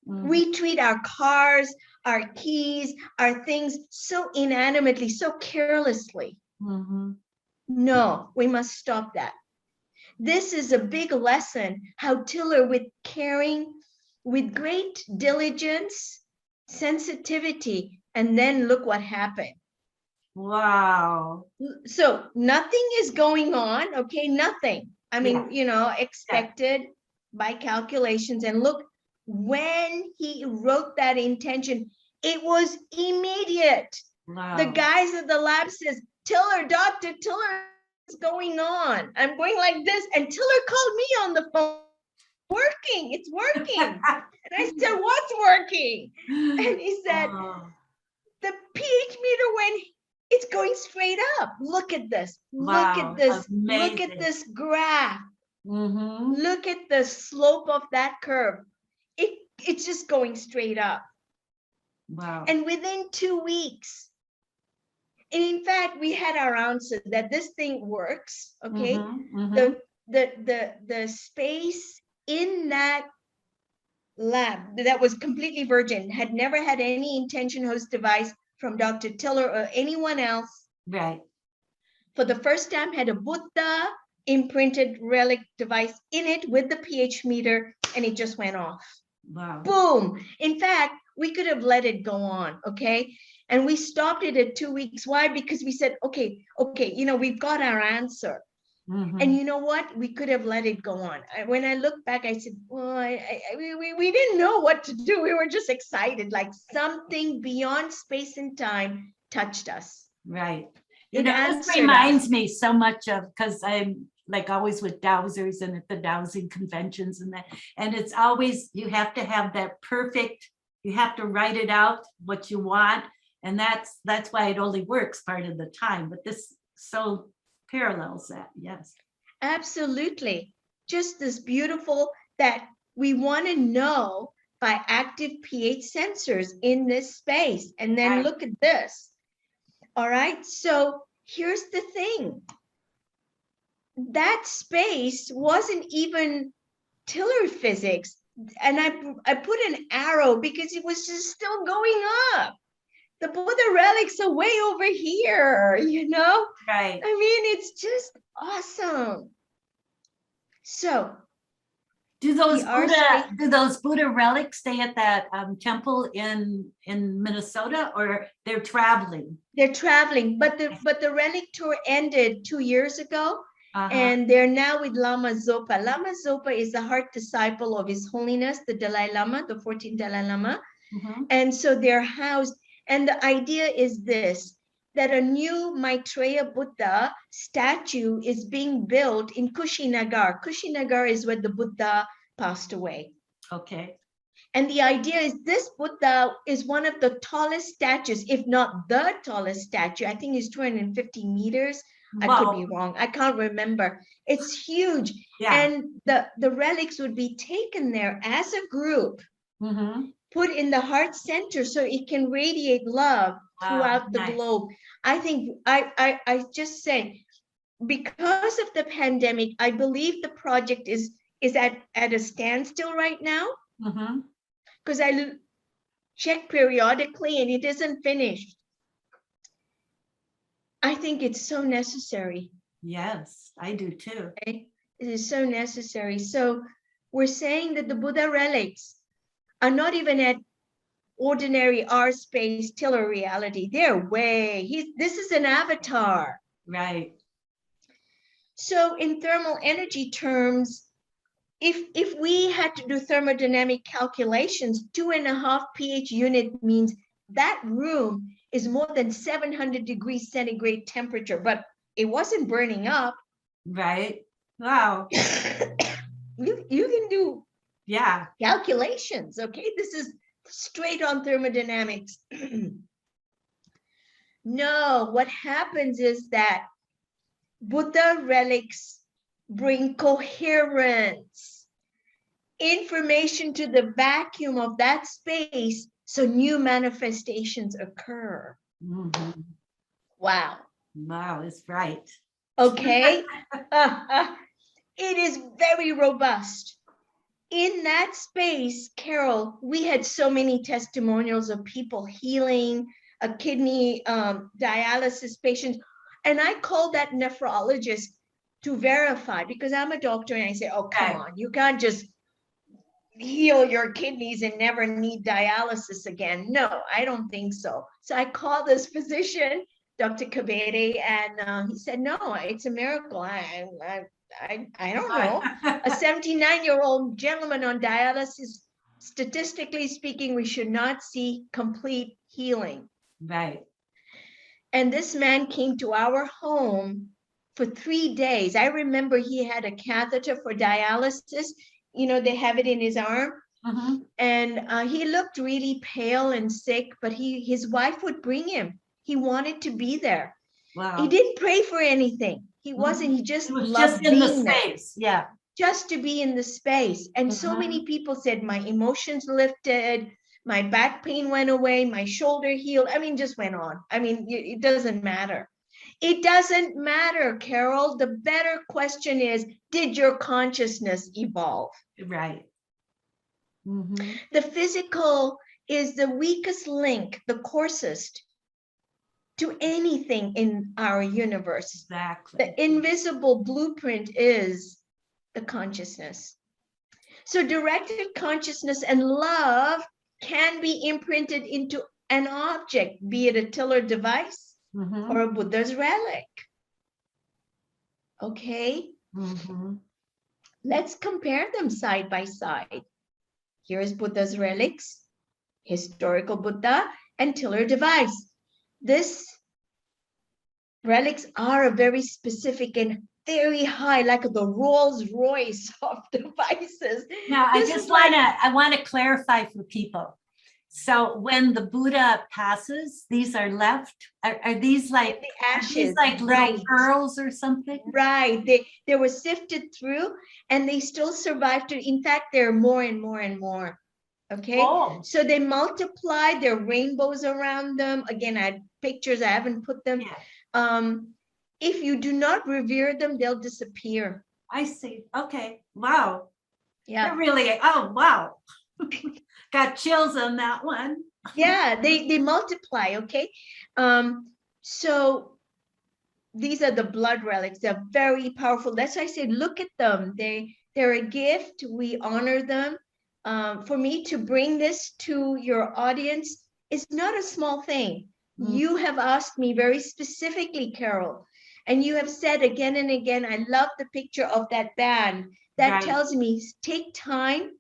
We treat our cars, our keys, our things so inanimately, so carelessly. No, we must stop that. This is a big lesson how Tiller, with caring, with great diligence, sensitivity, and then look what happened. Wow. So nothing is going on, okay? Nothing. I mean, expected by calculations. And look, when he wrote that intention, it was immediate. Wow. The guys at the lab says, Tiller, Dr. Tiller, what's going on? I'm going like this. And Tiller called me on the phone. Working, it's working. And I said, what's working? And he said, the pH meter went, it's going straight up. Look at this. Look at this. Amazing. Look at this graph. Look at the slope of that curve. It's just going straight up. Wow. And within 2 weeks, and in fact, we had our answer that this thing works. Okay. The space in that lab that was completely virgin, had never had any intention host device from Dr. Tiller or anyone else. Right. For the first time had a Buddha imprinted relic device in it with the pH meter, and it just went off. Wow. Boom. In fact, we could have let it go on, okay? And we stopped it at 2 weeks. Why? Because we said, okay, we've got our answer. And you know what? We could have let it go on. When I look back, I said, well, we didn't know what to do. We were just excited, like something beyond space and time touched us. Right. This reminds me so much of, because I'm like always with dowsers and at the dowsing conventions and that, and it's always, you have to have that perfect, you have to write it out what you want. And that's why it only works part of the time, but this so parallels that. Yes, absolutely. Just this beautiful that we want to know by active pH sensors in this space. And then look at this. All right, so here's the thing. That space wasn't even Tiller physics. And I put an arrow because it was just still going up. The Buddha relics are way over here, Right. I mean, it's just awesome. So do those Buddha relics stay at that temple in Minnesota, or they're traveling? They're traveling, but the relic tour ended 2 years ago. And they're now with Lama Zopa. Lama Zopa is the heart disciple of His Holiness, the Dalai Lama, the 14th Dalai Lama. And so they're housed. And the idea is this, that a new Maitreya Buddha statue is being built in Kushinagar. Kushinagar is where the Buddha passed away. Okay. And the idea is this Buddha is one of the tallest statues, if not the tallest statue. I think it's 250 meters. I could be wrong. I can't remember. It's huge. And the relics would be taken there as a group, put in the heart center so it can radiate love throughout the globe. I think I just say, because of the pandemic, I believe the project is at a standstill right now. Because I check periodically and it isn't finished. I think it's so necessary. Yes, I do too. Okay? It is so necessary. So we're saying that the Buddha relics are not even at ordinary R space tiller reality. They're this is an avatar. Right. So in thermal energy terms, if we had to do thermodynamic calculations, 2.5 pH unit means that room is more than 700 degrees centigrade temperature, but it wasn't burning up. Right. Wow. You can do calculations, okay? This is straight on thermodynamics. No, what happens is that Buddha relics bring coherence, information to the vacuum of that space, so new manifestations occur. Wow. Wow, it's right. Okay. It is very robust. In that space, Carol, we had so many testimonials of people healing, a kidney dialysis patient. And I called that nephrologist to verify, because I'm a doctor and I say, oh, come on, you can't just heal your kidneys and never need dialysis again. No, I don't think so. So I called this physician, Dr. Kabere, and he said, no, it's a miracle. I don't know. A 79-year-old gentleman on dialysis, statistically speaking, we should not see complete healing. Right. And this man came to our home for 3 days. I remember he had a catheter for dialysis. You know, they have it in his arm. And he looked really pale and sick, but his wife would bring him. He wanted to be there. Wow. He didn't pray for anything. He wasn't, he just was loved just in the being space. there. Yeah. Just to be in the space. And so many people said, my emotions lifted, my back pain went away, my shoulder healed. I mean, just went on. I mean, it doesn't matter. It doesn't matter, Carol. The better question is, did your consciousness evolve? Right. The physical is the weakest link, the coarsest to anything in our universe. Exactly. The invisible blueprint is the consciousness. So directed consciousness and love can be imprinted into an object, be it a tiller device or a Buddha's relic. Okay? Let's compare them side by side. Here is Buddha's relics, historical Buddha, and tiller device. This relics are a very specific and very high, like the Rolls Royce of devices. Now, I want to clarify for people. So when the Buddha passes, these are left. Are these like the ashes? These like little pearls or something? Right. They were sifted through, and they still survived. In fact, there are more and more and more. Okay. Oh. So they multiply. There are rainbows around them. Again, I had pictures. I haven't put them. Yeah. If you do not revere them, they'll disappear. I see. Okay. Wow. Yeah. They're really. Oh, wow. Got chills on that one. Yeah, they multiply. Okay. So these are the blood relics. They're very powerful. That's why I say, look at them. They're a gift. We honor them. For me to bring this to your audience is not a small thing. You have asked me very specifically, Carol, And you have said again and again, I love the picture of that band. That Right. tells me take time,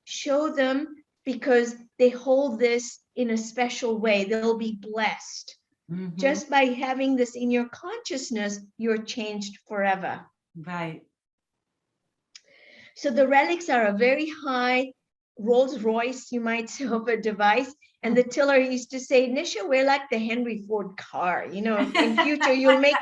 show them, because they hold this in a special way. They'll be blessed. Mhm. Just by having this in your consciousness, you're changed forever. Right. So the relics are a very high Rolls Royce, you might say, of a device. And the tiller used to say, Nisha, we're like the Henry Ford car. You know, in future, you'll make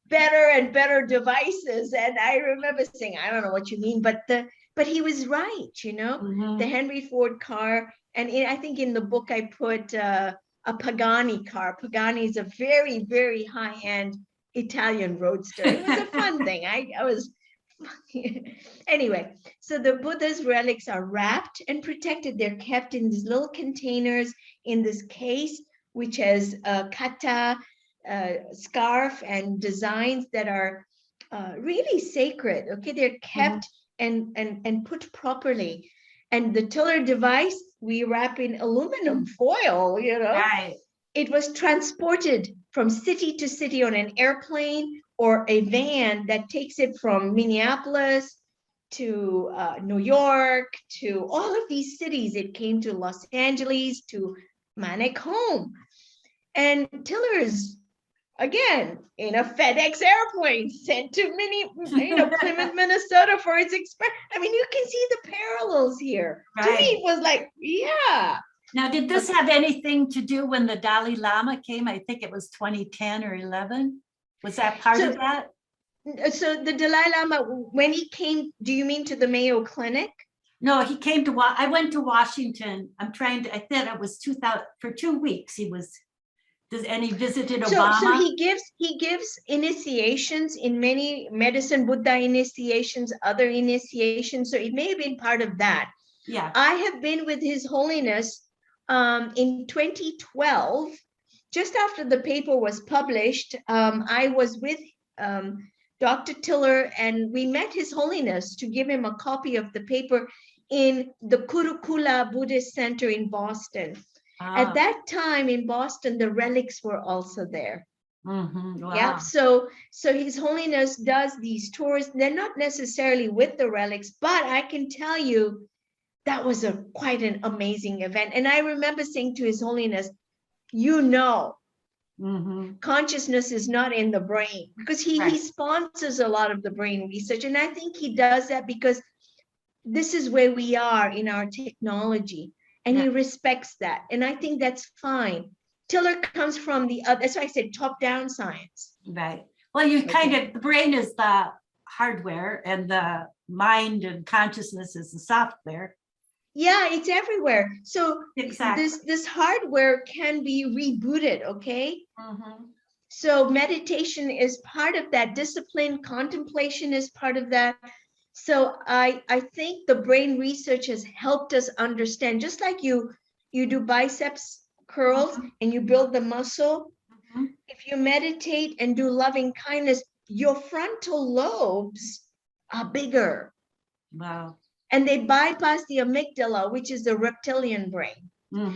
better and better devices. And I remember saying, I don't know what you mean, but he was right, you know, Mhm. the Henry Ford car. And I think in the book, I put a Pagani car. Pagani is a very, very high-end Italian roadster. It was a fun thing. I was anyway, so the Buddha's relics are wrapped and protected. They're kept in these little containers in this case, which has a kata, scarf, and designs that are really sacred. Okay, they're kept and put properly. And the tiller device, we wrap in aluminum foil, you know. Right. It was transported from city to city on an airplane or a van that takes it from Minneapolis to New York, to all of these cities. It came to Los Angeles, to Manek home. And tillers, again, in a FedEx airplane sent to Plymouth, Minnesota for its express. I mean, you can see the parallels here. To me, Right. it was like, yeah. Now, did this have anything to do when the Dalai Lama came? I think it was 2010 or 11. Was that part of that? So the Dalai Lama, when he came, do you mean to the Mayo Clinic? No, he came to, I went to Washington. I think it was 2000, for 2 weeks he was, and he visited Obama. So he gives initiations in many medicine, Buddha initiations, other initiations. So it may have been part of that. Yeah. I have been with His Holiness in 2012, just after the paper was published. I was with Dr. Tiller, and we met His Holiness to give him a copy of the paper in the Kurukula Buddhist Center in Boston. At that time in Boston, the relics were also there. Wow. Yeah, so His Holiness does these tours. They're not necessarily with the relics, but I can tell you that was quite an amazing event. And I remember saying to His Holiness, you know, consciousness is not in the brain, because he sponsors a lot of the brain research. And I think he does that because this is where we are in our technology, and he respects that. And I think that's fine. Tiller comes from the other, that's why I said top-down science. Right. Well, you kind of, the brain is the hardware and the mind and consciousness is the software. Yeah, it's everywhere. So exactly. this hardware can be rebooted, okay? So meditation is part of that. Discipline, contemplation is part of that. So I think the brain research has helped us understand, just like you do biceps curls and you build the muscle. If you meditate and do loving kindness, your frontal lobes are bigger. Wow. And they bypass the amygdala, which is the reptilian brain.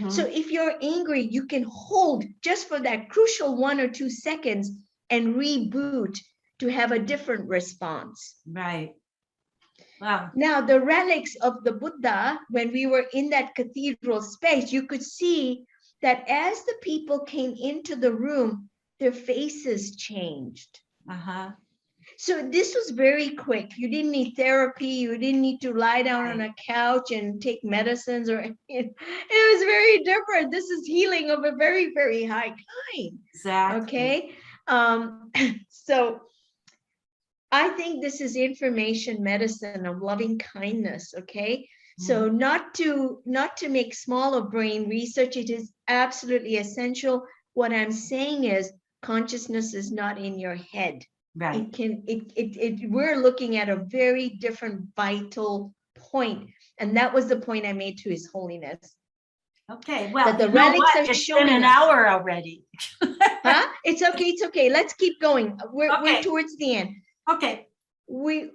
So if you're angry, you can hold just for that crucial 1 or 2 seconds and reboot to have a different response. Right. Wow. Now, the relics of the Buddha, when we were in that cathedral space, you could see that as the people came into the room, their faces changed. So this was very quick. You didn't need therapy. You didn't need to lie down on a couch and take medicines, or it was very different. This is healing of a very, very high kind. Exactly. Okay. So I think this is information medicine of loving kindness. Okay. So not to make small of brain research. It is absolutely essential. What I'm saying is consciousness is not in your head. Right. We're looking at a very different vital point. And that was the point I made to His Holiness. Okay, well, that the relics are showing been an hour already. Huh? It's okay. Let's keep going. We're towards the end. Okay. We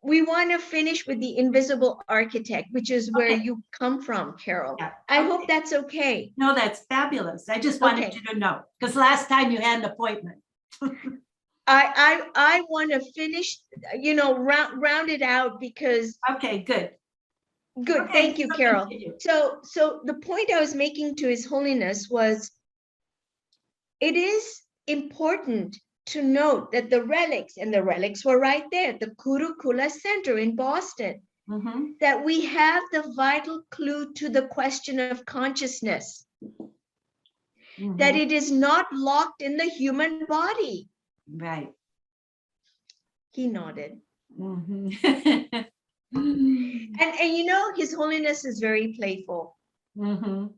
want to finish with the invisible architect, which is where you come from, Carol. Yeah. I hope that's okay. No, that's fabulous. I just wanted you to know, because last time you had an appointment. I want to finish, round it out because Okay, good. good. Okay, Thank you, so Carol. continue. So the point I was making to His Holiness was, it is important to note that the relics, and the relics were right there at the Kurukula Center in Boston, Mhm, that we have the vital clue to the question of consciousness, that mhm. it is not locked in the human body. Right. He nodded. Mhm. And His Holiness is very playful. Mhm.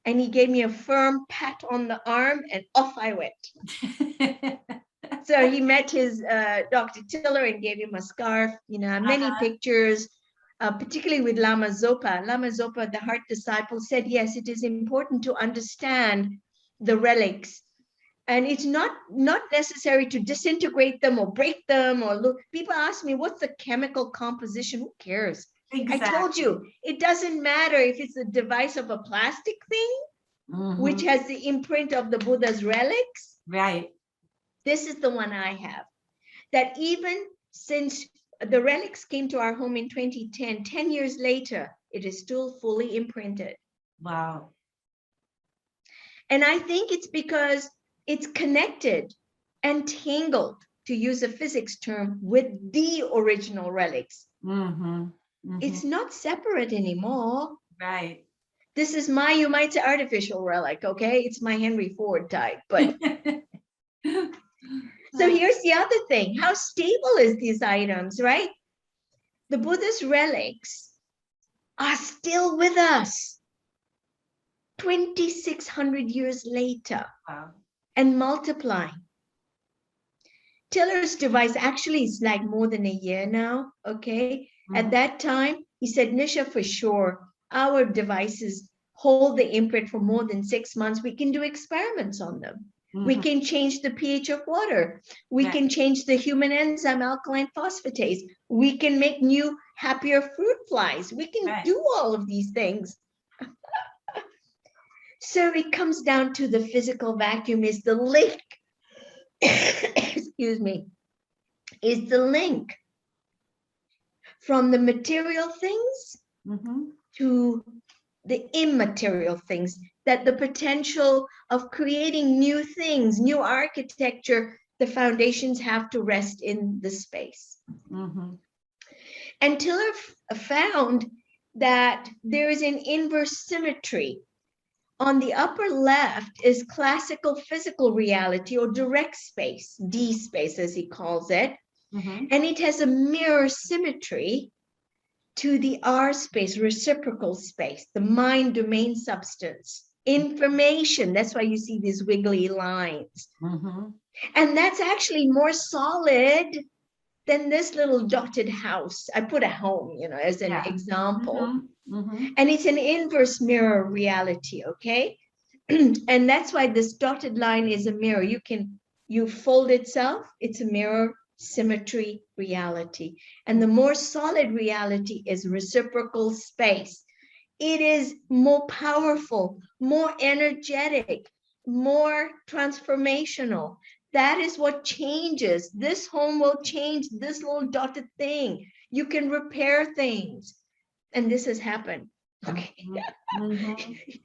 And he gave me a firm pat on the arm, and off I went. So he met his Dr. Tiller and gave him a scarf, many pictures, particularly with Lama Zopa. Lama Zopa, the heart disciple, said, yes, it is important to understand the relics. And it's not necessary to disintegrate them or break them or look. People ask me, what's the chemical composition? Who cares? Exactly. I told you, it doesn't matter if it's a device of a plastic thing, which has the imprint of the Buddha's relics. Right. This is the one I have. That even since the relics came to our home in 2010, 10 years later, it is still fully imprinted. Wow. And I think it's because it's connected and tangled, to use a physics term, with the original relics. Mhm, mhm. It's not separate anymore. Right. This is my, you might say, artificial relic, okay? It's my Henry Ford type, but so here's the other thing. How stable is these items, right? The Buddha's relics are still with us 2,600 years later. Wow. And multiplying. Tiller's device actually is like more than a year now, okay? At that time, he said, Nisha, for sure, our devices hold the imprint for more than 6 months. We can do experiments on them. We can change the pH of water. We can change the human enzyme alkaline phosphatase. We can make new, happier fruit flies. We can do all of these things. So it comes down to the physical vacuum is the link. Excuse me, is the link from the material things to the immaterial things, that the potential of creating new things, new architecture, the foundations have to rest in the space. And Tiller found that there is an inverse symmetry. On the upper left is classical physical reality, or direct space, D space as he calls it. And it has a mirror symmetry to the R space, reciprocal space, the mind domain substance, information. That's why you see these wiggly lines. And that's actually more solid than this little dotted house. I put a home, as an example. And it's an inverse mirror reality, okay? And that's why this dotted line is a mirror. You fold itself, it's a mirror symmetry reality. And the more solid reality is reciprocal space. It is more powerful, more energetic, more transformational. That is what changes. This home will change this little dotted thing. You can repair things. And this has happened. Okay.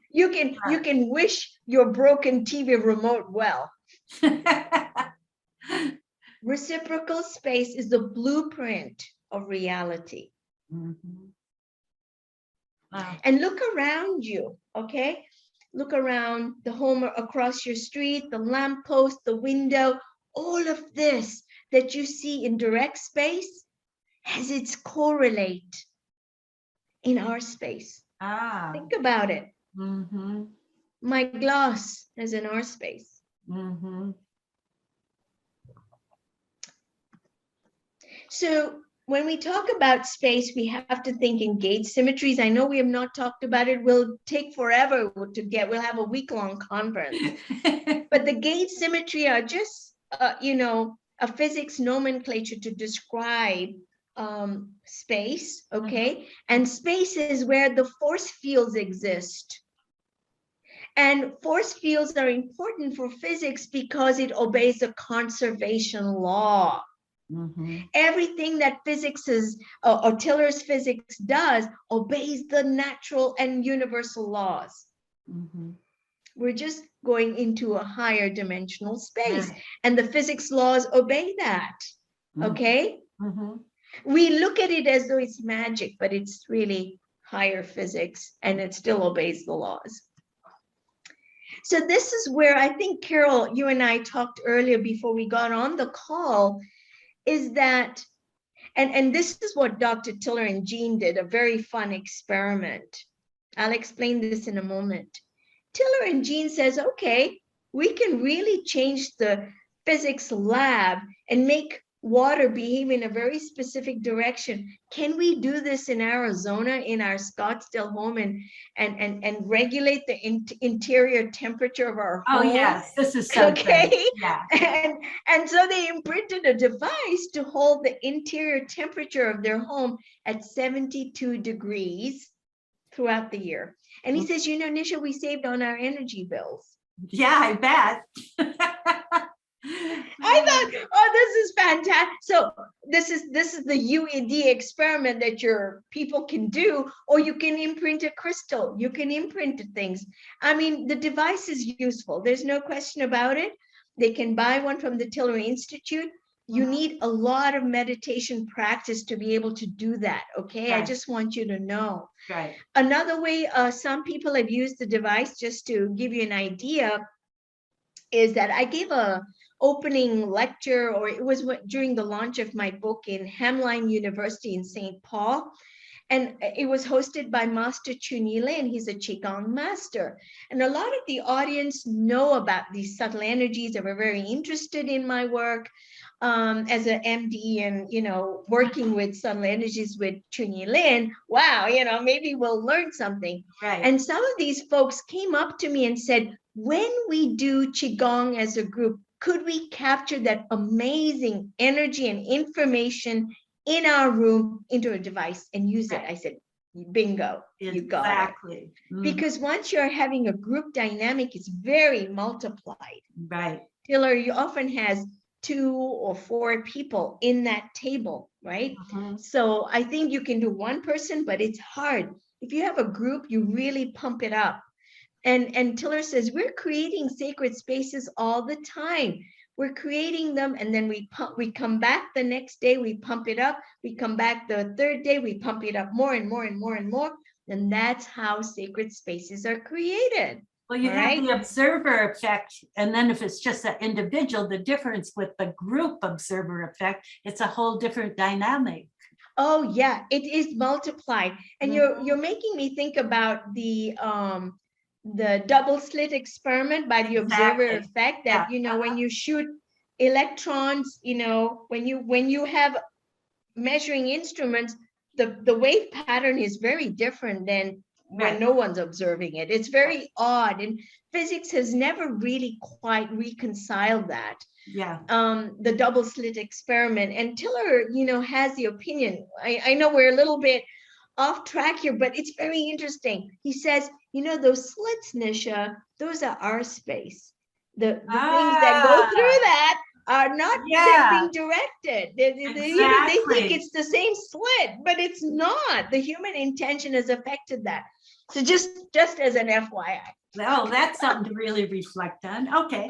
You can wish your broken TV remote well. Reciprocal space is the blueprint of reality. Wow. And look around you, okay? Look around the home across your street, the lamppost, the window, all of this that you see in direct space has its correlate in our space. Think about it. My glass is in our space. So when we talk about space, we have to think in gauge symmetries. I know we have not talked about it. We'll take forever we'll have a week-long conference. But the gauge symmetry are just, a physics nomenclature to describe space, okay? And space is where the force fields exist. And force fields are important for physics because it obeys a conservation law. Mhm. Everything that physics is, or Tiller's physics does, obeys the natural and universal laws. Mhm. We're just going into a higher dimensional space, Right. and the physics laws obey that. Okay? Mhm. We look at it as though it's magic, but it's really higher physics, and it still obeys the laws. So this is where I think, Carol, you and I talked earlier before we got on the call, is that, and this is what Dr. Tiller and Jean did, a very fun experiment. I'll explain this in a moment. Tiller and Jean says, okay, we can really change the physics lab and make water behave in a very specific direction. Can we do this in Arizona, in our Scottsdale home, and regulate the interior temperature of our Oh, home? yes, this is so Okay. good. Yeah. And so they imprinted a device to hold the interior temperature of their home at 72 degrees throughout the year. And he says, you know, Nisha, we saved on our energy bills. Yeah, I bet. I thought, oh, this is fantastic. So this is the UED experiment that your people can do, or you can imprint a crystal. You can imprint things. I mean, the device is useful. There's no question about it. They can buy one from the Tiller Institute. You need a lot of meditation practice to be able to do that. Okay, Right. I just want you to know. Right. Another way some people have used the device, just to give you an idea, is that I gave a opening lecture, or it was during the launch of my book in Hamline University in St. Paul. And it was hosted by Master Chunyi and he's a Qigong master. And a lot of the audience know about these subtle energies. They were very interested in my work as an MD, and, you know, working with subtle energies with Chunyi Lin. Wow, you know, maybe we'll learn something. Right. And some of these folks came up to me and said, when we do Qigong as a group, could we capture that amazing energy and information in our room into a device and use it? I said, bingo, you got it. Exactly. Because once you're having a group dynamic, it's very multiplied. Right. Tiller, you often has 2 or 4 people in that table, right? So I think you can do one person, but it's hard. If you have a group, you really pump it up. And Tiller says, we're creating sacred spaces all the time. We're creating them, and then we come back the next day, we pump it up. We come back the third day, we pump it up more and more and more and more. And that's how sacred spaces are created. Well, you All have right? the observer effect, and then if it's just an individual, the difference with the group observer effect, it's a whole different dynamic. Oh yeah, it is multiplied. And you're making me think about the double slit experiment by the observer effect, that, you know, when you shoot electrons, you know, when you have measuring instruments, the wave pattern is very different than when no one's observing it. It's very odd, and physics has never really quite reconciled that. Yeah. The double slit experiment. And Tiller, you know, has the opinion. I know we're a little bit off track here, but it's very interesting. He says, you know, those slits, Nisha, those are our space. The things that go through that are not being directed. They think it's the same slit, but it's not. The human intention has affected that. So just as an FYI. Oh, that's something to really reflect on. Okay.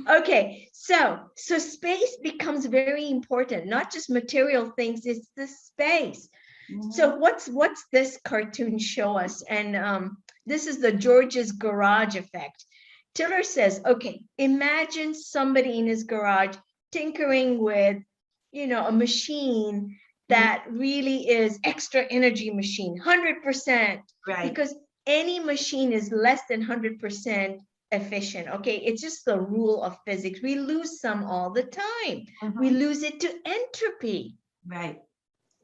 Okay, so space becomes very important, not just material things, it's the space. So what's this cartoon show us? And this is the George's garage effect. Tiller says, okay, imagine somebody in his garage tinkering with, you know, a machine that really is extra energy machine, 100%. Right. Because any machine is less than 100% efficient. Okay, it's just the rule of physics. We lose some all the time. We lose it to entropy. Right.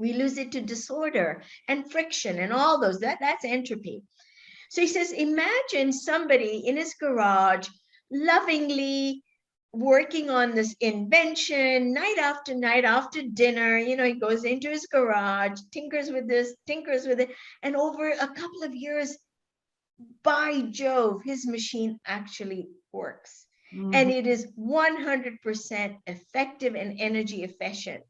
We lose it to disorder and friction and all those. That's entropy. So he says, imagine somebody in his garage lovingly working on this invention night after dinner. You know, he goes into his garage, tinkers with this, tinkers with it, and over a couple of years, by Jove, his machine actually works. Mhm. And it is 100% effective and energy efficient.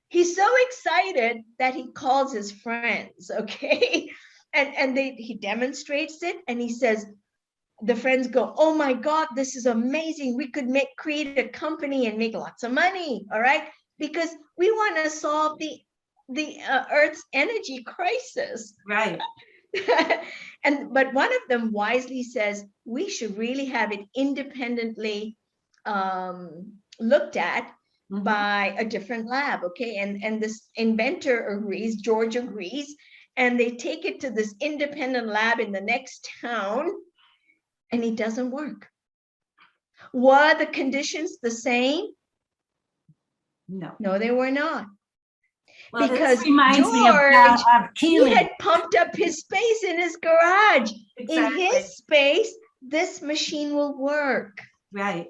He's so excited that he calls his friends, okay? And he demonstrates it, and he says, the friends go, oh my God, this is amazing. We could create a company and make lots of money, all right? Because we want to solve the Earth's energy crisis. Right. But one of them wisely says, we should really have it independently looked at Mhm. by a different lab, okay? And this inventor agrees, George agrees, and they take it to this independent lab in the next town, and it doesn't work. Were the conditions the same? No. No, they were not. Well, Because this reminds me George, of he Keely. had pumped up his space in his garage. Exactly. In his space, this machine will work. Right.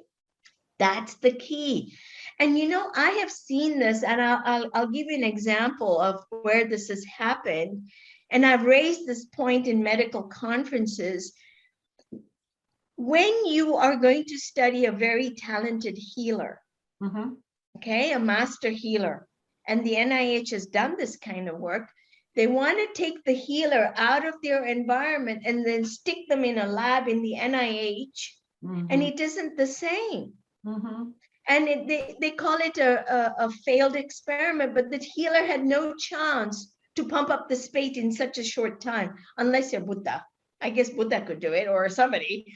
That's the key. And you know, I have seen this, and I'll give you an example of where this has happened. And I've raised this point in medical conferences. When you are going to study a very talented healer, Mhm. okay, a master healer, and the NIH has done this kind of work, they want to take the healer out of their environment and then stick them in a lab in the NIH, and Mhm. it isn't the same. Mhm. And they call it a failed experiment, but the healer had no chance to pump up the space in such a short time, unless you're Buddha. I guess Buddha could do it, or somebody.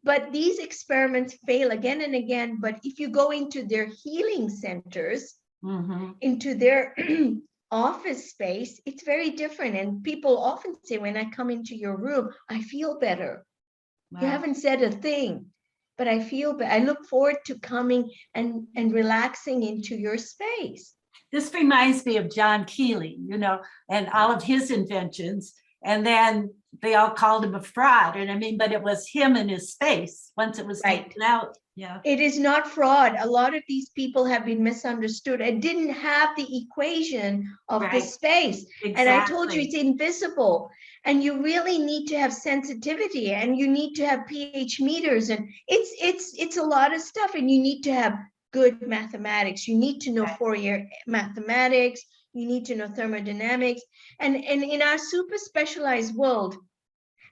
But these experiments fail again and again. But if you go into their healing centers, Mhm. into their office space, it's very different. And people often say, when I come into your room, I feel better. You Wow. haven't said a thing, but I feel better. I look forward to coming and relaxing into your space. This reminds me of John Keely, and all of his inventions. And then they all called him a fraud. And I mean, but it was him and his space once it was Right. taken out. Yeah. It is not fraud. A lot of these people have been misunderstood and didn't have the equation of the Right. space. Exactly. And I told you it's invisible. And you really need to have sensitivity, and you need to have pH meters, and it's a lot of stuff. And you need to have good mathematics. You need to know Right. Fourier mathematics. You need to know thermodynamics. And in our super specialized world,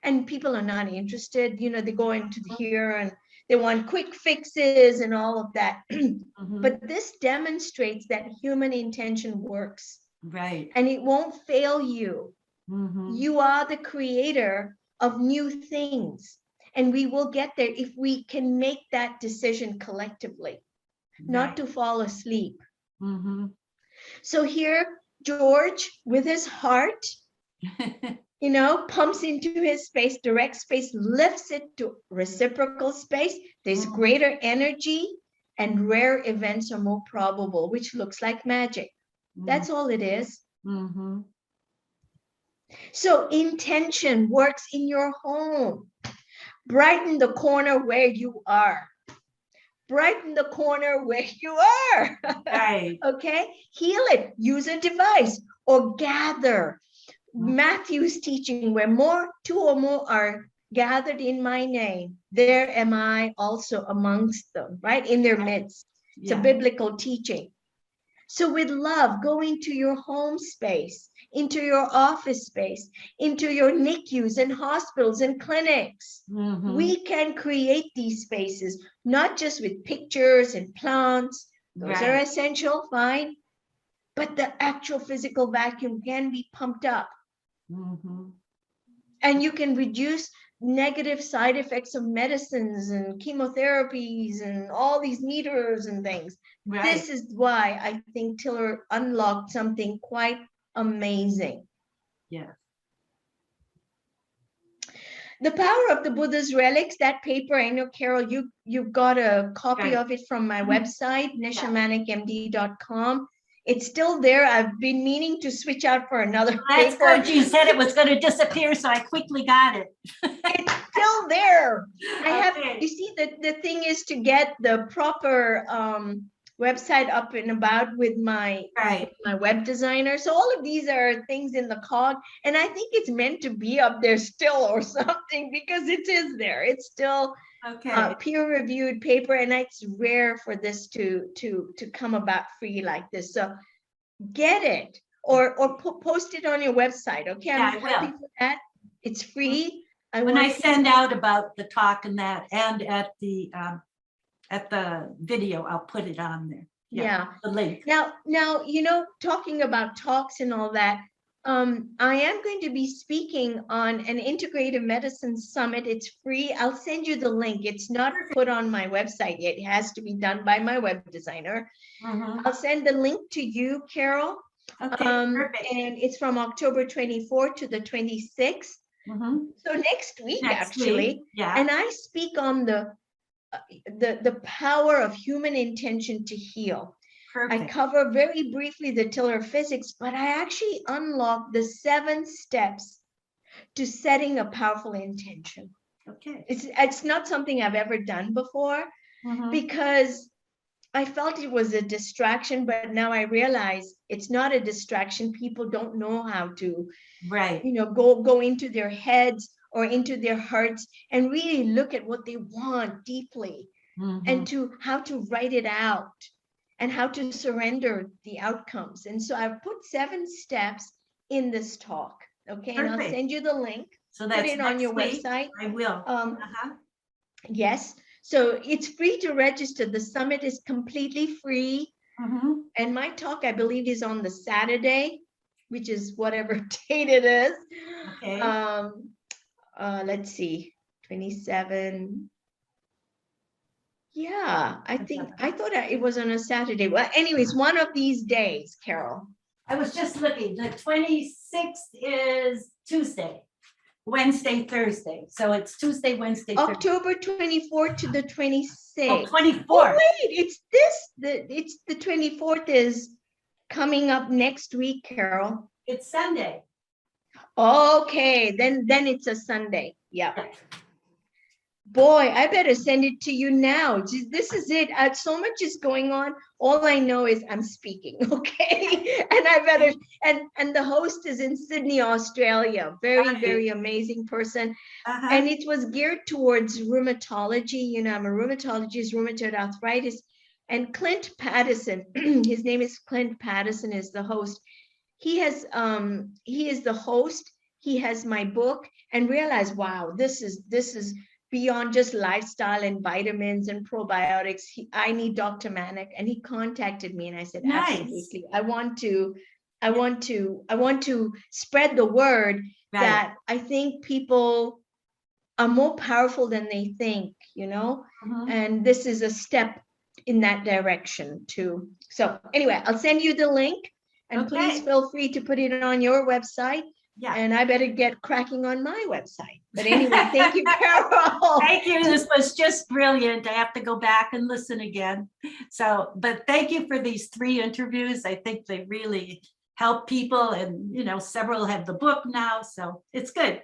and people are not interested, they go into here and they want quick fixes and all of that. Mhm. But this demonstrates that human intention works, Right. and it won't fail you. Mhm. You are the creator of new things, and we will get there if we can make that decision collectively, not Right. to fall asleep. Mhm. So here, George, with his heart, pumps into his space, direct space, lifts it to reciprocal space. There's Mhm. greater energy, and rare events are more probable, which looks like magic. That's all it is. Mhm. So intention works in your home. Brighten the corner where you are. Brighten the corner where you are. Right. Okay? Heal it. Use a device or gather. Matthew's teaching, where two or more are gathered in my name, there am I also amongst them, right? In their midst. It's a biblical teaching. So with love, go into your home space, into your office space, into your NICUs and hospitals and clinics. Mhm. We can create these spaces, not just with pictures and plants. Those are Right. essential, fine. But the actual physical vacuum can be pumped up. Mhm. And you can reduce negative side effects of medicines and chemotherapies and all these meters and things. Right. This is why I think Tiller unlocked something quite amazing. Yes. The Power of the Buddha's Relics, that paper, I know, Carol, you've got a copy Right. of it from my website, nishamanekmd.com. It's still there. I've been meaning to switch out for another That's paper. good. You said it was going to disappear, so I quickly got it. It's still there. I have, Okay. you see, the thing is to get the proper website up and about with my Right. my web designer. So all of these are things in the cog, and I think it's meant to be up there still or something, because it is there. It's still Okay. peer-reviewed paper, and it's rare for this to come about free like this. So get it, or post it on your website. Okay, Yeah, I I'm happy will. for that. It's free. When I want send out about the talk and that, and at the video, I'll put it on there. yeah. The link. Now, talking about talks and all that, I am going to be speaking on an integrative medicine summit. It's free. I'll send you the link. It's not put on my website yet. It has to be done by my web designer. I'll send the link to you, Carol. Okay, perfect. And it's from October 24th to the 26th. So next week, actually. Yeah. And I speak on the power of human intention to heal. Perfect. I cover very briefly the Tiller physics, but I actually unlock the 7 steps to setting a powerful intention. Okay. It's not something I've ever done before, because I felt it was a distraction, but now I realize it's not a distraction. People don't know how to, go into their heads or into their hearts and really look at what they want deeply, and to how to write it out and how to surrender the outcomes. And so I've put 7 steps in this talk. Okay. Perfect. And I'll send you the link. So that's put it on your website. I will. Yes. So it's free to register. The summit is completely free. And my talk, I believe, is on the Saturday, which is whatever date it is. Okay. Let's see, 27. Yeah, I thought it was on a Saturday. Well, anyways, one of these days, Carol. I was just looking. The 26th is Tuesday, Wednesday, Thursday. So it's Tuesday, Wednesday, October 24th to the 26th. Oh, 24th. Oh, wait, it's the 24th is coming up next week, Carol. It's Sunday. Okay, then it's a Sunday. Yeah. Boy, I better send it to you now. This is it. So much is going on. All I know is I'm speaking, okay? And I better, and the host is in Sydney, Australia. Very, very amazing person. And it was geared towards rheumatology. I'm a rheumatologist, rheumatoid arthritis. And Clint Patterson, his name is Clint Patterson, is the host. He is the host. He has my book, and realize, wow, this is beyond just lifestyle and vitamins and probiotics. I need Dr. Manek, and he contacted me, and I said, absolutely, I want to spread the word that I think people are more powerful than they think, and this is a step in that direction too. So anyway, I'll send you the link, and please feel free to put it on your website. Yeah. And I better get cracking on my website. But anyway, thank you, Carol. Thank you. This was just brilliant. I have to go back and listen again. So, but thank you for these 3 interviews. I think they really help people, and, several have the book now. So it's good.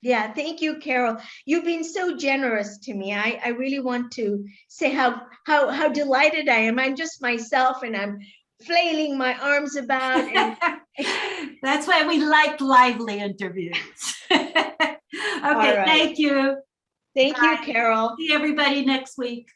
Yeah, thank you, Carol. You've been so generous to me. I really want to say how delighted I am. I'm just myself, and I'm flailing my arms about. And that's why we like lively interviews. Okay, thank you. Thank you, Carol. See everybody next week.